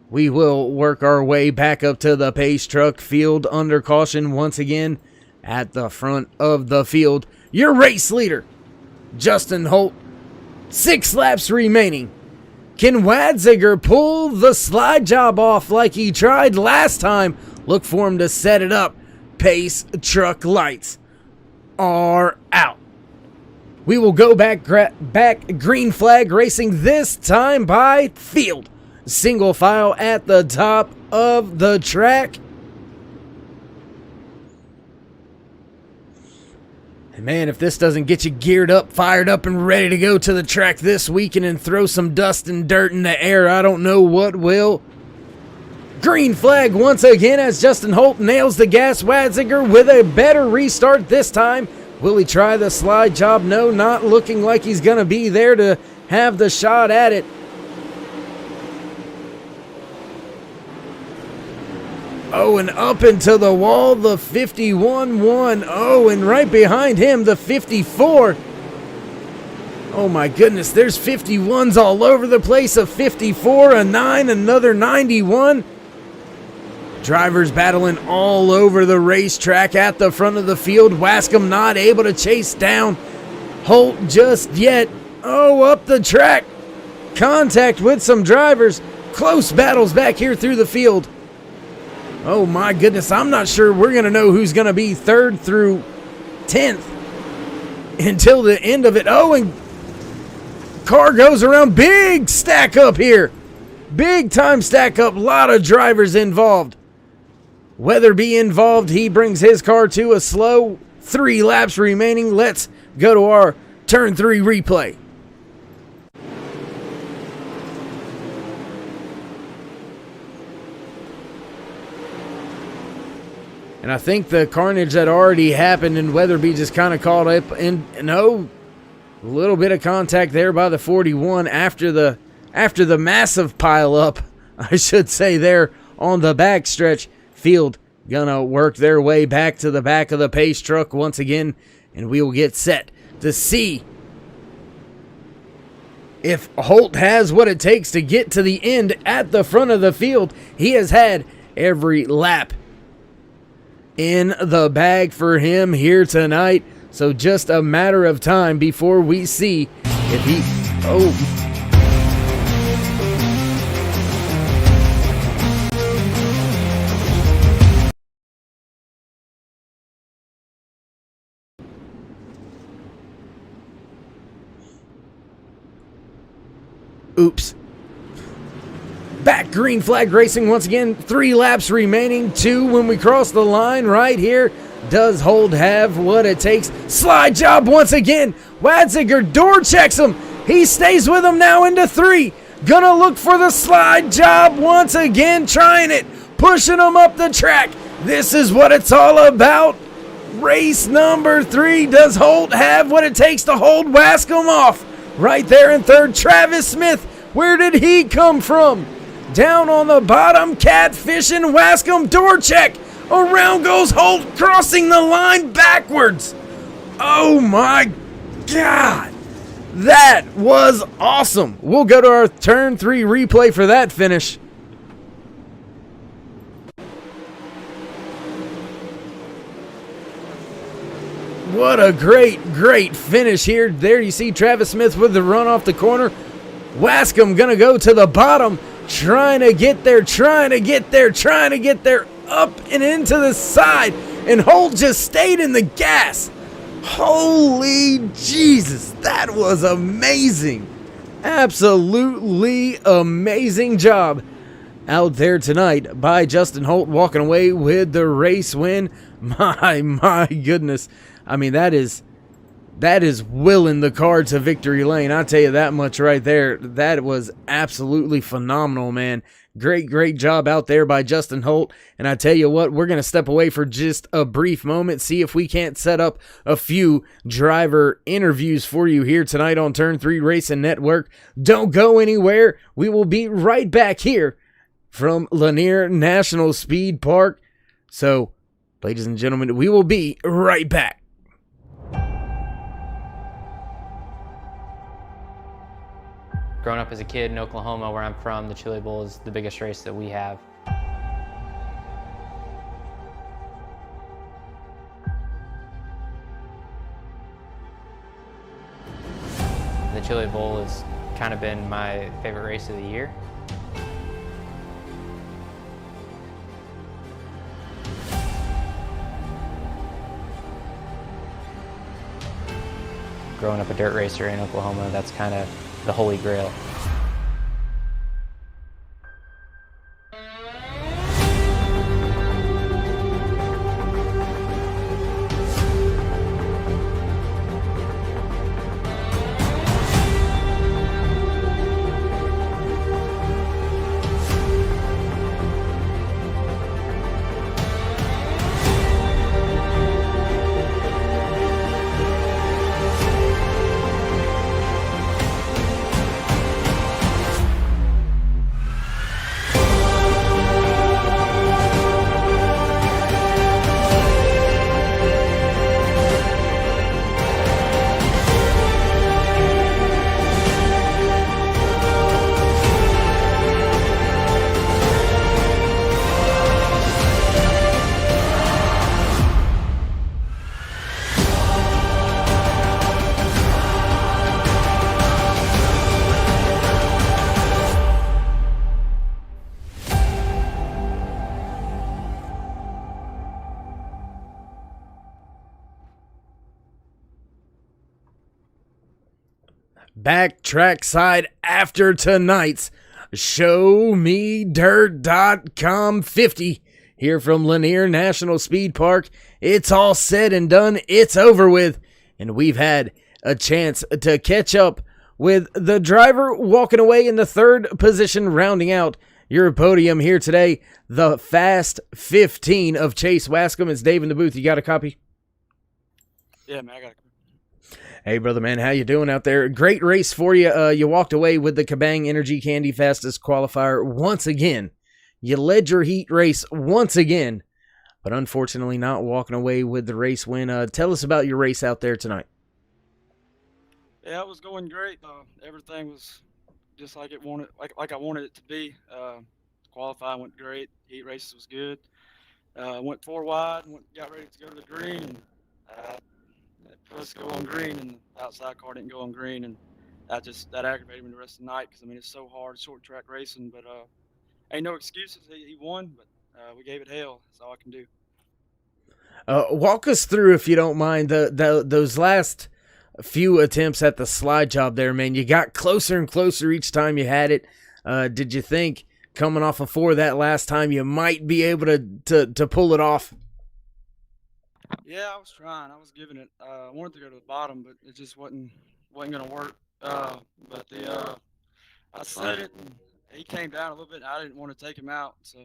we will work our way back up to the pace truck field under caution once again at the front of the field. Your race leader, Justin Holt. 6 laps remaining. Can Wadziger pull the slide job off like he tried last time? Look for him to set it up. Pace truck lights are out. We will go back green flag racing, this time by field. Single file at the top of the track. And man, if this doesn't get you geared up, fired up, and ready to go to the track this weekend and throw some dust and dirt in the air, I don't know what will. Green flag once again as Justin Holt nails the gas. Wadziger with a better restart this time. Will he try the slide job? No, not looking like he's going to be there to have the shot at it. Oh, and up into the wall, the 51-1. Oh, and right behind him, the 54. Oh my goodness, there's 51s all over the place. A 54, a 9, another 91. Drivers battling all over the racetrack at the front of the field. Wascom not able to chase down Holt just yet. Oh, up the track. Contact with some drivers. Close battles back here through the field. Oh my goodness, I'm not sure we're going to know who's going to be 3rd through 10th until the end of it. Oh, and car goes around. Big stack up here. Big time stack up. A lot of drivers involved. Weatherby involved. He brings his car to a slow. 3 laps remaining. Let's go to our turn 3 replay. And I think the carnage that already happened and Weatherby just kind of caught up. And no, a little bit of contact there by the 41 after the massive pile up, I should say, there on the back stretch. Field gonna work their way back to the back of the pace truck once again, and we will get set to see if Holt has what it takes to get to the end at the front of the field. He has had every lap in the bag for him here tonight. So just a matter of time before we see if he... Oh... Oops. Back green flag racing once again. 3 laps remaining. 2 when we cross the line right here. Does Holt have what it takes? Slide job once again. Wadziger door checks him. He stays with him now into 3. Gonna look for the slide job once again. Trying it. Pushing him up the track. This is what it's all about. Race number 3. Does Holt have what it takes to hold Wascom off? Right there in 3rd, Travis Smith. Where did he come from? Down on the bottom, catfishing Wascom, door check. Around goes Holt, crossing the line backwards. Oh my God. That was awesome. We'll go to our turn 3 replay for that finish. What a great finish here. There you see Travis Smith with the run off the corner. Wascom gonna go to the bottom, trying to get there, up and into the side. And Holt just stayed in the gas. Holy Jesus, that was amazing. Absolutely amazing job out there tonight by Justin Holt, walking away with the race win. My goodness. I mean, that is willing the car to victory lane. I'll tell you that much right there. That was absolutely phenomenal, man. Great job out there by Justin Holt. And I tell you what, we're going to step away for just a brief moment, see if we can't set up a few driver interviews for you here tonight on Turn 3 Racing Network. Don't go anywhere. We will be right back here from Lanier National Speed Park. So, ladies and gentlemen, we will be right back. Growing up as a kid in Oklahoma, where I'm from, the Chili Bowl is the biggest race that we have. The Chili Bowl has kind of been my favorite race of the year. Growing up a dirt racer in Oklahoma, that's kind of the holy grail. Back trackside after tonight's ShowMeDirt.com 50 here from Lanier National Speed Park. It's all said and done. It's over with. And we've had a chance to catch up with the driver walking away in the 3rd position, rounding out your podium here today. The Fast 15 of Chase Wascom. It's Dave in the booth. You got a copy? Yeah, man, I got a copy. Hey, brother, man, how you doing out there? Great race for you. You walked away with the Kabang Energy Candy Fastest Qualifier once again. You led your heat race once again, but unfortunately not walking away with the race win. Tell us about your race out there tonight. Yeah, it was going great. Everything was just like I wanted it to be. Qualifying went great. Heat races was good. Went 4 wide and got ready to go to the green. supposed to go on green, and the outside car didn't go on green, and that aggravated me the rest of the night because I mean it's so hard short track racing, but ain't no excuses. He won, but we gave it hell. That's all I can do. Walk us through, if you don't mind, those last few attempts at the slide job there, man. You got closer and closer each time you had it. Did you think coming off of 4 that last time you might be able to pull it off? Yeah, I was trying. I was giving it. I wanted to go to the bottom, but it just wasn't gonna work. But I said it, and he came down a little bit. And I didn't want to take him out, so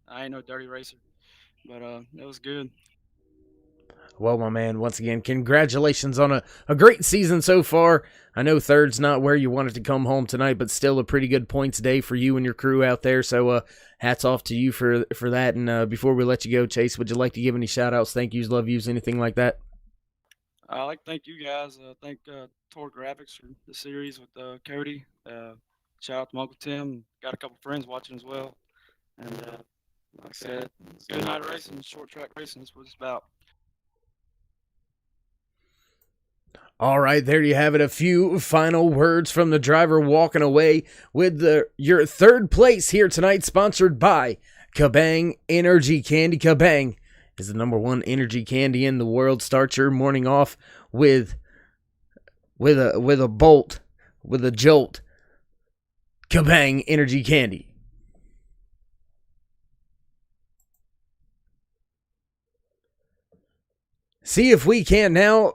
I ain't no dirty racer, but it was good. Well, my man, once again, congratulations on a great season so far. I know third's not where you wanted to come home tonight, but still a pretty good points day for you and your crew out there. So hats off to you for that. And before we let you go, Chase, would you like to give any shout-outs, thank yous, love yous, anything like that? I like to thank you guys. Thank Grafixs for the series with Cody. Shout out to my Uncle Tim. Got a couple friends watching as well. And like I said, it's a good night of racing, short track racing. That's what it's about. All right, there you have it. A few final words from the driver walking away with your third place here tonight, sponsored by Kabang Energy Candy. Kabang is the #1 energy candy in the world. Start your morning off with a bolt, with a jolt. Kabang Energy Candy. See if we can now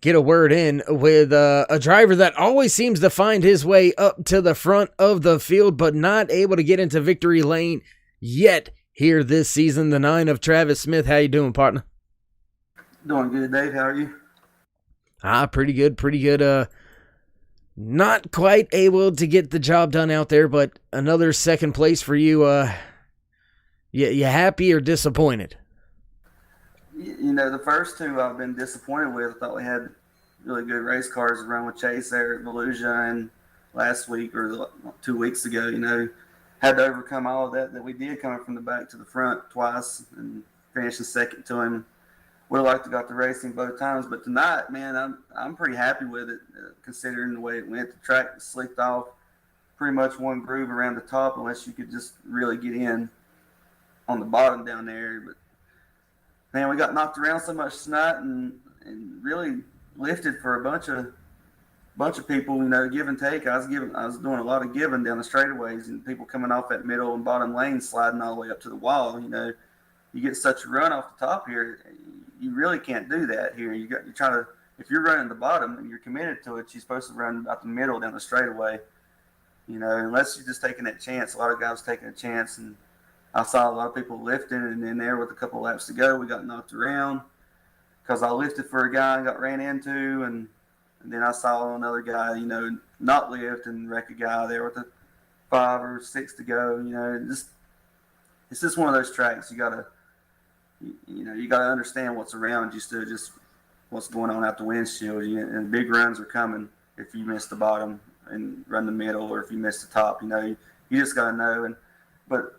get a word in with a driver that always seems to find his way up to the front of the field, but not able to get into victory lane yet here this season. The 9 of Travis Smith. How you doing, partner? Doing good, Dave. How are you? Pretty good, pretty good. Not quite able to get the job done out there, but another second place for you. You happy or disappointed? You know, the first 2 I've been disappointed with. I thought we had really good race cars to run with Chase there at Volusia, and last week or 2 weeks ago, you know, had to overcome all of that we did coming from the back to the front twice and finishing second to him. Would have liked to got the racing both times, but tonight, man, I'm pretty happy with it considering the way it went. The track slicked off, pretty much one groove around the top, unless you could just really get in on the bottom down there. But man, we got knocked around so much tonight and really lifted for a bunch of people, you know, give and take. I was doing a lot of giving down the straightaways and people coming off that middle and bottom lane sliding all the way up to the wall. You know, you get such a run off the top here, you really can't do that here. You're trying to, if you're running the bottom and you're committed to it, you're supposed to run about the middle down the straightaway. You know, unless you're just taking that chance. A lot of guys taking a chance, and I saw a lot of people lifting, and then there with a couple laps to go, we got knocked around because I lifted for a guy and got ran into, and then I saw another guy, you know, not lift and wreck a guy there with 5 or 6 to go. You know, it's just one of those tracks. You gotta understand what's around you, instead of just what's going on out the windshield. And big runs are coming if you miss the bottom and run the middle, or if you miss the top. You know, you just gotta know. But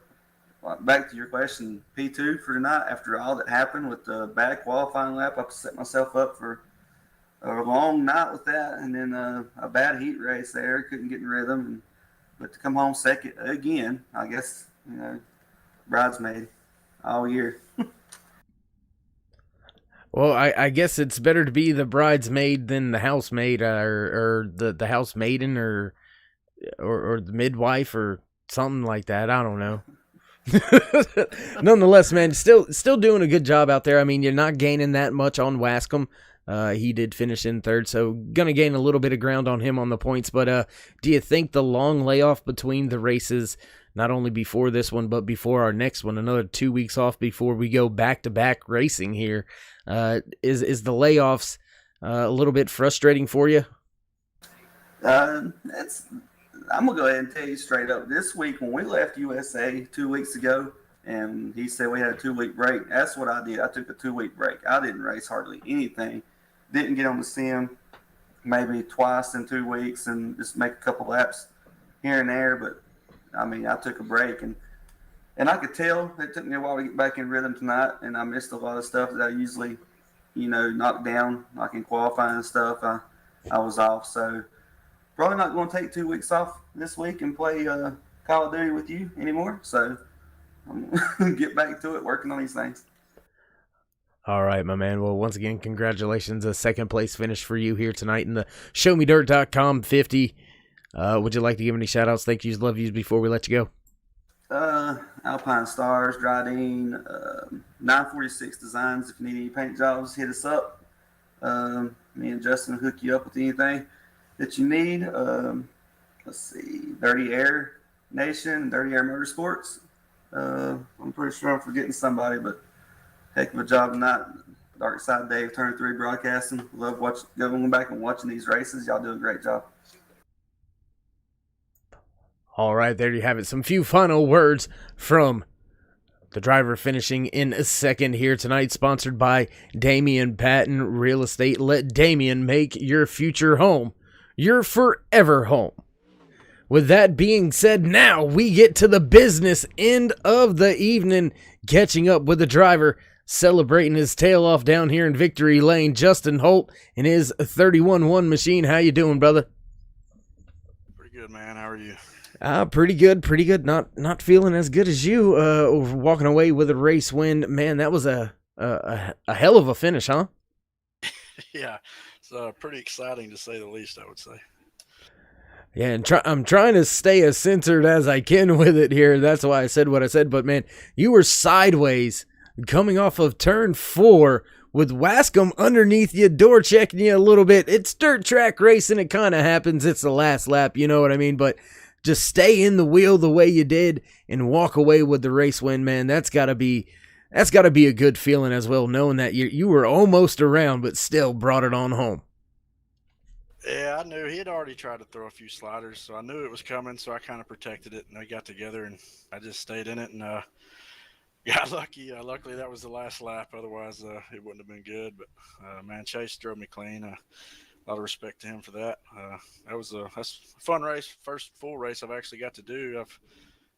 back to your question, P2 for tonight, after all that happened with the bad qualifying lap, I set myself up for a long night with that, and then a bad heat race there, couldn't get in rhythm. But to come home second again, I guess, you know, bridesmaid all year. Well, I guess it's better to be the bridesmaid than the housemaid, or the housemaiden, or the midwife, or something like that. I don't know. Nonetheless, man, still doing a good job out there. I mean, you're not gaining that much on Wascom. He did finish in third, so gonna gain a little bit of ground on him on the points. But do you think the long layoff between the races, not only before this one but before our next one, another 2 weeks off before we go back-to-back racing here, is the layoffs a little bit frustrating for you? I'm gonna go ahead and tell you straight up. This week, when we left USA 2 weeks ago, and he said we had a 2-week break, that's what I did. I took a 2-week break. I didn't race hardly anything. Didn't get on the sim maybe twice in 2 weeks, and just make a couple laps here and there. But I mean, I took a break, and I could tell it took me a while to get back in rhythm tonight, and I missed a lot of stuff that I usually knocked down, like in qualifying and stuff. I was off, so probably not going to take 2 weeks off this week and play Call of Duty with you anymore. So I'm going to get back to it, working on these things. All right, my man. Well, once again, congratulations. A second place finish for you here tonight in the ShowMeDirt.com 50. Would you like to give any shout outs, thank yous, love yous before we let you go? Alpine Stars, Dryden, 946 Designs. If you need any paint jobs, hit us up. Me and Justin will hook you up with anything that you need. Let's see, Dirty Air Nation, Dirty Air Motorsports. I'm pretty sure I'm forgetting somebody, but heck of a job tonight. Dark Side Dave, Turn 3 Broadcasting. Love going back and watching these races. Y'all do a great job. All right, there you have it. Some few final words from the driver finishing in second here tonight, sponsored by Damian Patton Real Estate. Let Damian make your future home your forever home. With that being said, now we get to the business end of the evening, catching up with the driver, celebrating his tail off down here in Victory Lane, Justin Holt in his 31-1 machine. How you doing, brother? Pretty good, man. How are you? Pretty good. Not feeling as good as you. Walking away with a race win. Man, that was a hell of a finish, huh? Yeah, it's pretty exciting to say the least, I would say. Yeah, and I'm trying to stay as censored as I can with it here. That's why I said what I said. But man, you were sideways coming off of turn 4 with Wascom underneath you, door checking you a little bit. It's dirt track racing. It kind of happens. It's the last lap. You know what I mean? But just stay in the wheel the way you did and walk away with the race win, man. That's got to be a good feeling as well, knowing that you were almost around but still brought it on home. Yeah, I knew he had already tried to throw a few sliders, so I knew it was coming, so I kind of protected it, and they got together, and I just stayed in it, and got lucky. Luckily, that was the last lap. Otherwise, it wouldn't have been good. But, man, Chase drove me clean. A lot of respect to him for that. That's a fun race, first full race I've actually got to do. I've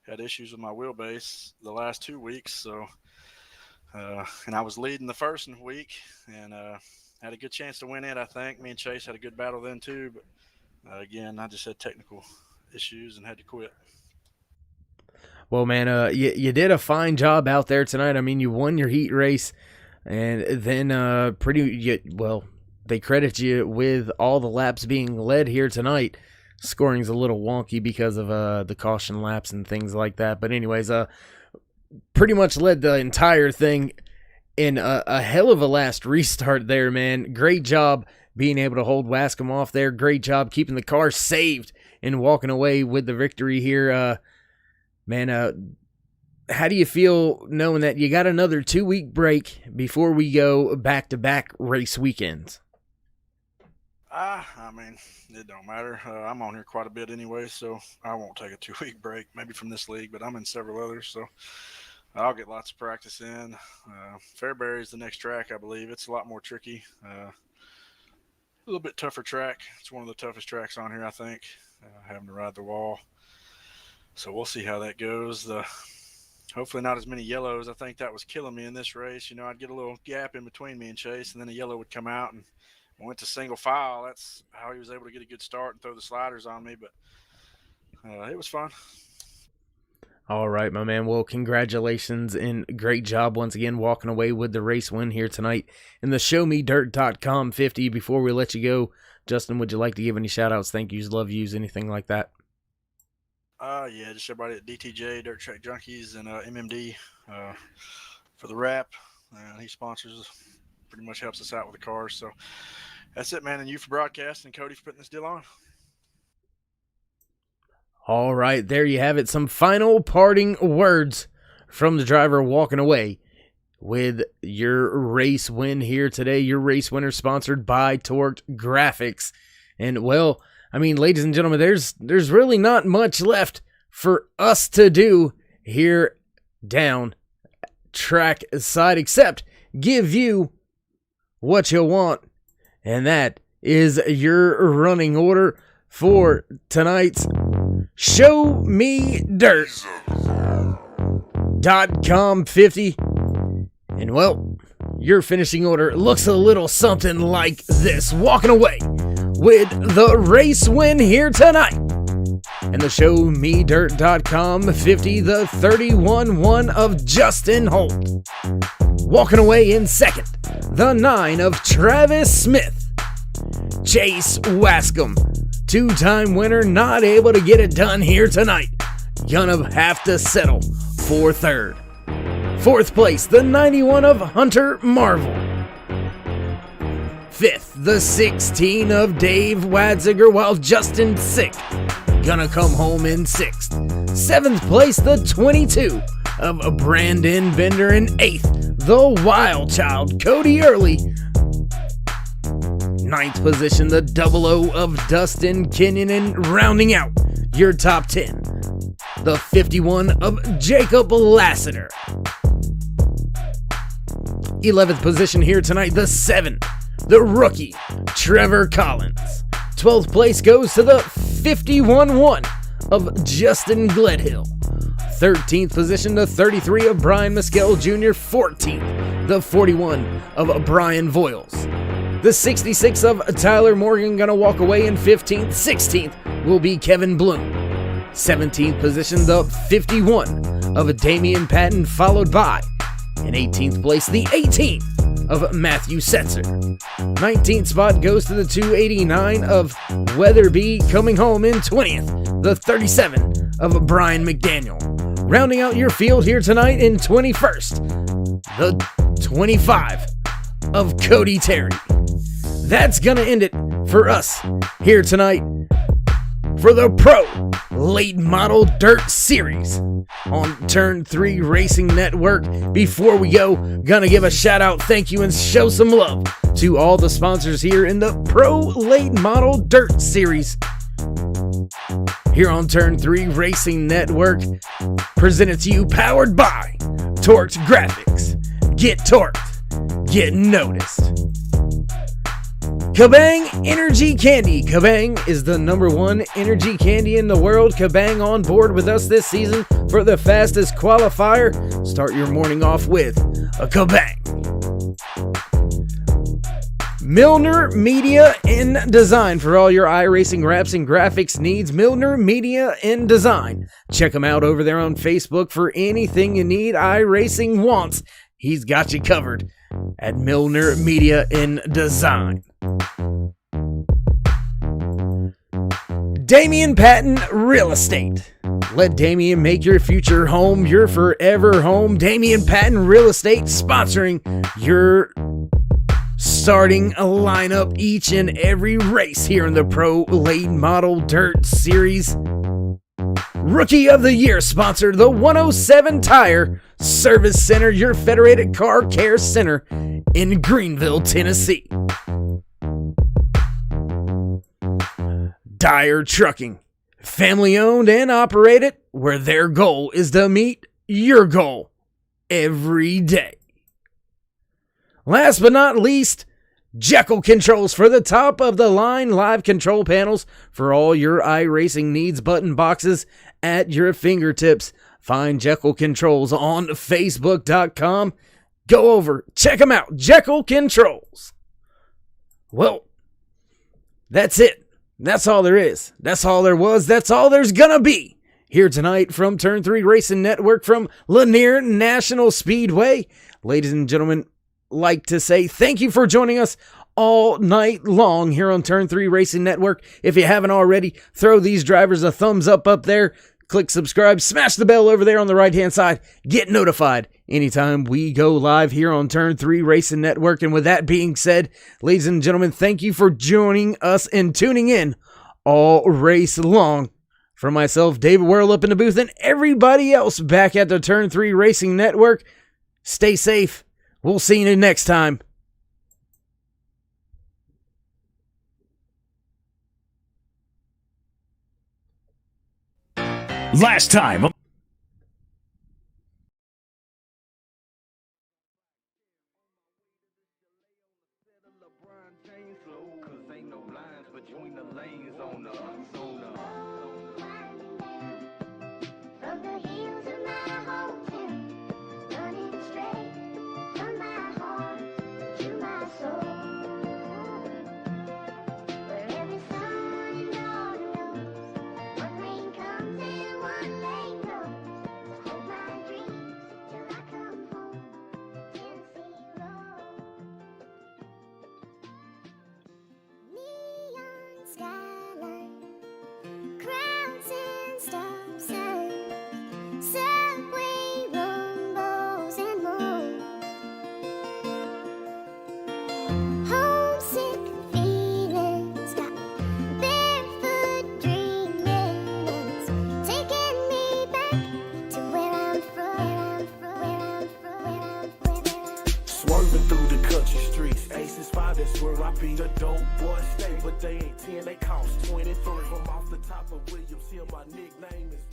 had issues with my wheelbase the last 2 weeks, so and I was leading the first week, and had a good chance to win it, I think. Me and Chase had a good battle then, too. But, again, I just had technical issues and had to quit. Well, man, you did a fine job out there tonight. I mean, you won your heat race, and then they credit you with all the laps being led here tonight. Scoring's a little wonky because of the caution laps and things like that. But anyways, pretty much led the entire thing in a hell of a last restart there, man. Great job being able to hold Wascom off there. Great job keeping the car saved and walking away with the victory here. Man, how do you feel knowing that you got another 2-week break before we go back-to-back race weekends? I mean, it don't matter. I'm on here quite a bit anyway, so I won't take a 2-week break, maybe from this league, but I'm in several others, so I'll get lots of practice in. Fairbury is the next track, I believe. It's a lot more tricky. A little bit tougher track. It's one of the toughest tracks on here, I think, having to ride the wall. So we'll see how that goes. Hopefully not as many yellows. I think that was killing me in this race. You know, I'd get a little gap in between me and Chase, and then a yellow would come out, and I went to single file. That's how he was able to get a good start and throw the sliders on me, but it was fun. All right, my man. Well, congratulations and great job once again walking away with the race win here tonight in the ShowMeDirt.com 50. Before we let you go, Justin, would you like to give any shout-outs, thank yous, love yous, anything like that? Yeah, just everybody at DTJ, Dirt Track Junkies, and MMD for the wrap. He sponsors us, pretty much helps us out with the cars. So that's it, man. And you for broadcasting, and Cody for putting this deal on. All right, there you have it. Some final parting words from the driver walking away with your race win here today. Your race winner sponsored by Torqued Grafixs. And, well, I mean, ladies and gentlemen, there's really not much left for us to do here down track side except give you what you want. And that is your running order for tonight's ShowMeDirt.com 50. And, well, your finishing order looks a little something like this. Walking away with the race win here tonight. And the ShowMeDirt.com 50, the 31-1 of Justin Holt. Walking away in second, the 9 of Travis Smith. Chase Wascom, two-time winner, not able to get it done here tonight. Gonna have to settle for third. Fourth place, the 91 of Hunter Marvel. Fifth, the 16 of Dave Wadziger, while Justin Sick gonna come home in sixth. Seventh place, the 22 of Brandon Bender. And eighth, the Wild Child, Cody Early. Ninth position, the 00 of Dustin Kenyon. And rounding out your top 10, the 51 of Jacob Lassiter. 11th position here tonight, the 7, the rookie, Trevor Collins. 12th place goes to the 51-1 of Justin Gledhill. 13th position, the 33 of Brian Mescal Jr. 14th, the 41 of Brian Voiles. The 66 of Tyler Morgan gonna walk away in 15th. 16th will be Kevin Bloom. 17th position, the 51 of Damian Patton, followed by in 18th place, the 18 of Matthew Setzer. 19th spot goes to the 289 of Weatherby, coming home in 20th, the 37 of Brian McDaniel. Rounding out your field here tonight in 21st, the 25 of Cody Terry. That's gonna end it for us here tonight for the Pro Late Model Dirt Series on Turn 3 Racing Network. Before we go, gonna give a shout out, thank you, and show some love to all the sponsors here in the Pro Late Model Dirt Series here on Turn 3 Racing Network. Presented to you, powered by Torqued Graphics. Get torqued, get noticed. Kabang Energy Candy. Kabang is the #1 energy candy in the world. Kabang on board with us this season for the fastest qualifier. Start your morning off with a Kabang. Milner Media and Design for all your iRacing wraps and graphics needs. Milner Media and Design. Check them out over there on Facebook for anything you need iRacing wants. He's got you covered at Milner Media and Design. Damian Patton Real Estate. Let Damian make your future home your forever home. Damian Patton Real Estate sponsoring your starting lineup each and every race here in the Pro Late Model Dirt Series. Rookie of the Year sponsor, the 107 Tire Service Center, your Federated Car Care Center in Greenville, Tennessee. Dyer Trucking, family owned and operated, where their goal is to meet your goal every day. Last but not least, Jekyll Controls for the top of the line live control panels for all your iRacing needs. Button boxes at your fingertips. Find Jekyll Controls on Facebook.com. Go over, check them out. Jekyll Controls. Well, that's it. That's all there is. That's all there was. That's all there's gonna be here tonight from Turn 3 Racing Network from Lanier National Speedway. Ladies and gentlemen, like to say thank you for joining us all night long here on Turn 3 Racing Network. If you haven't already, throw these drivers a thumbs up there. Click subscribe, smash the bell over there on the right-hand side. Get notified anytime we go live here on Turn 3 Racing Network. And with that being said, ladies and gentlemen, thank you for joining us and tuning in all race long. For myself, David Whirl up in the booth, and everybody else back at the Turn 3 Racing Network, stay safe. We'll see you next time. Last time. From the hills of my hometown, running straight from my heart. Homesick feelings got barefoot dreamings, taking me back to where I'm from, Swerving through the country streets, Aces 5, that's where I be. The dope boys stay, but they ain't 10, they cost 23. From off the top of Williams Hill, my nickname is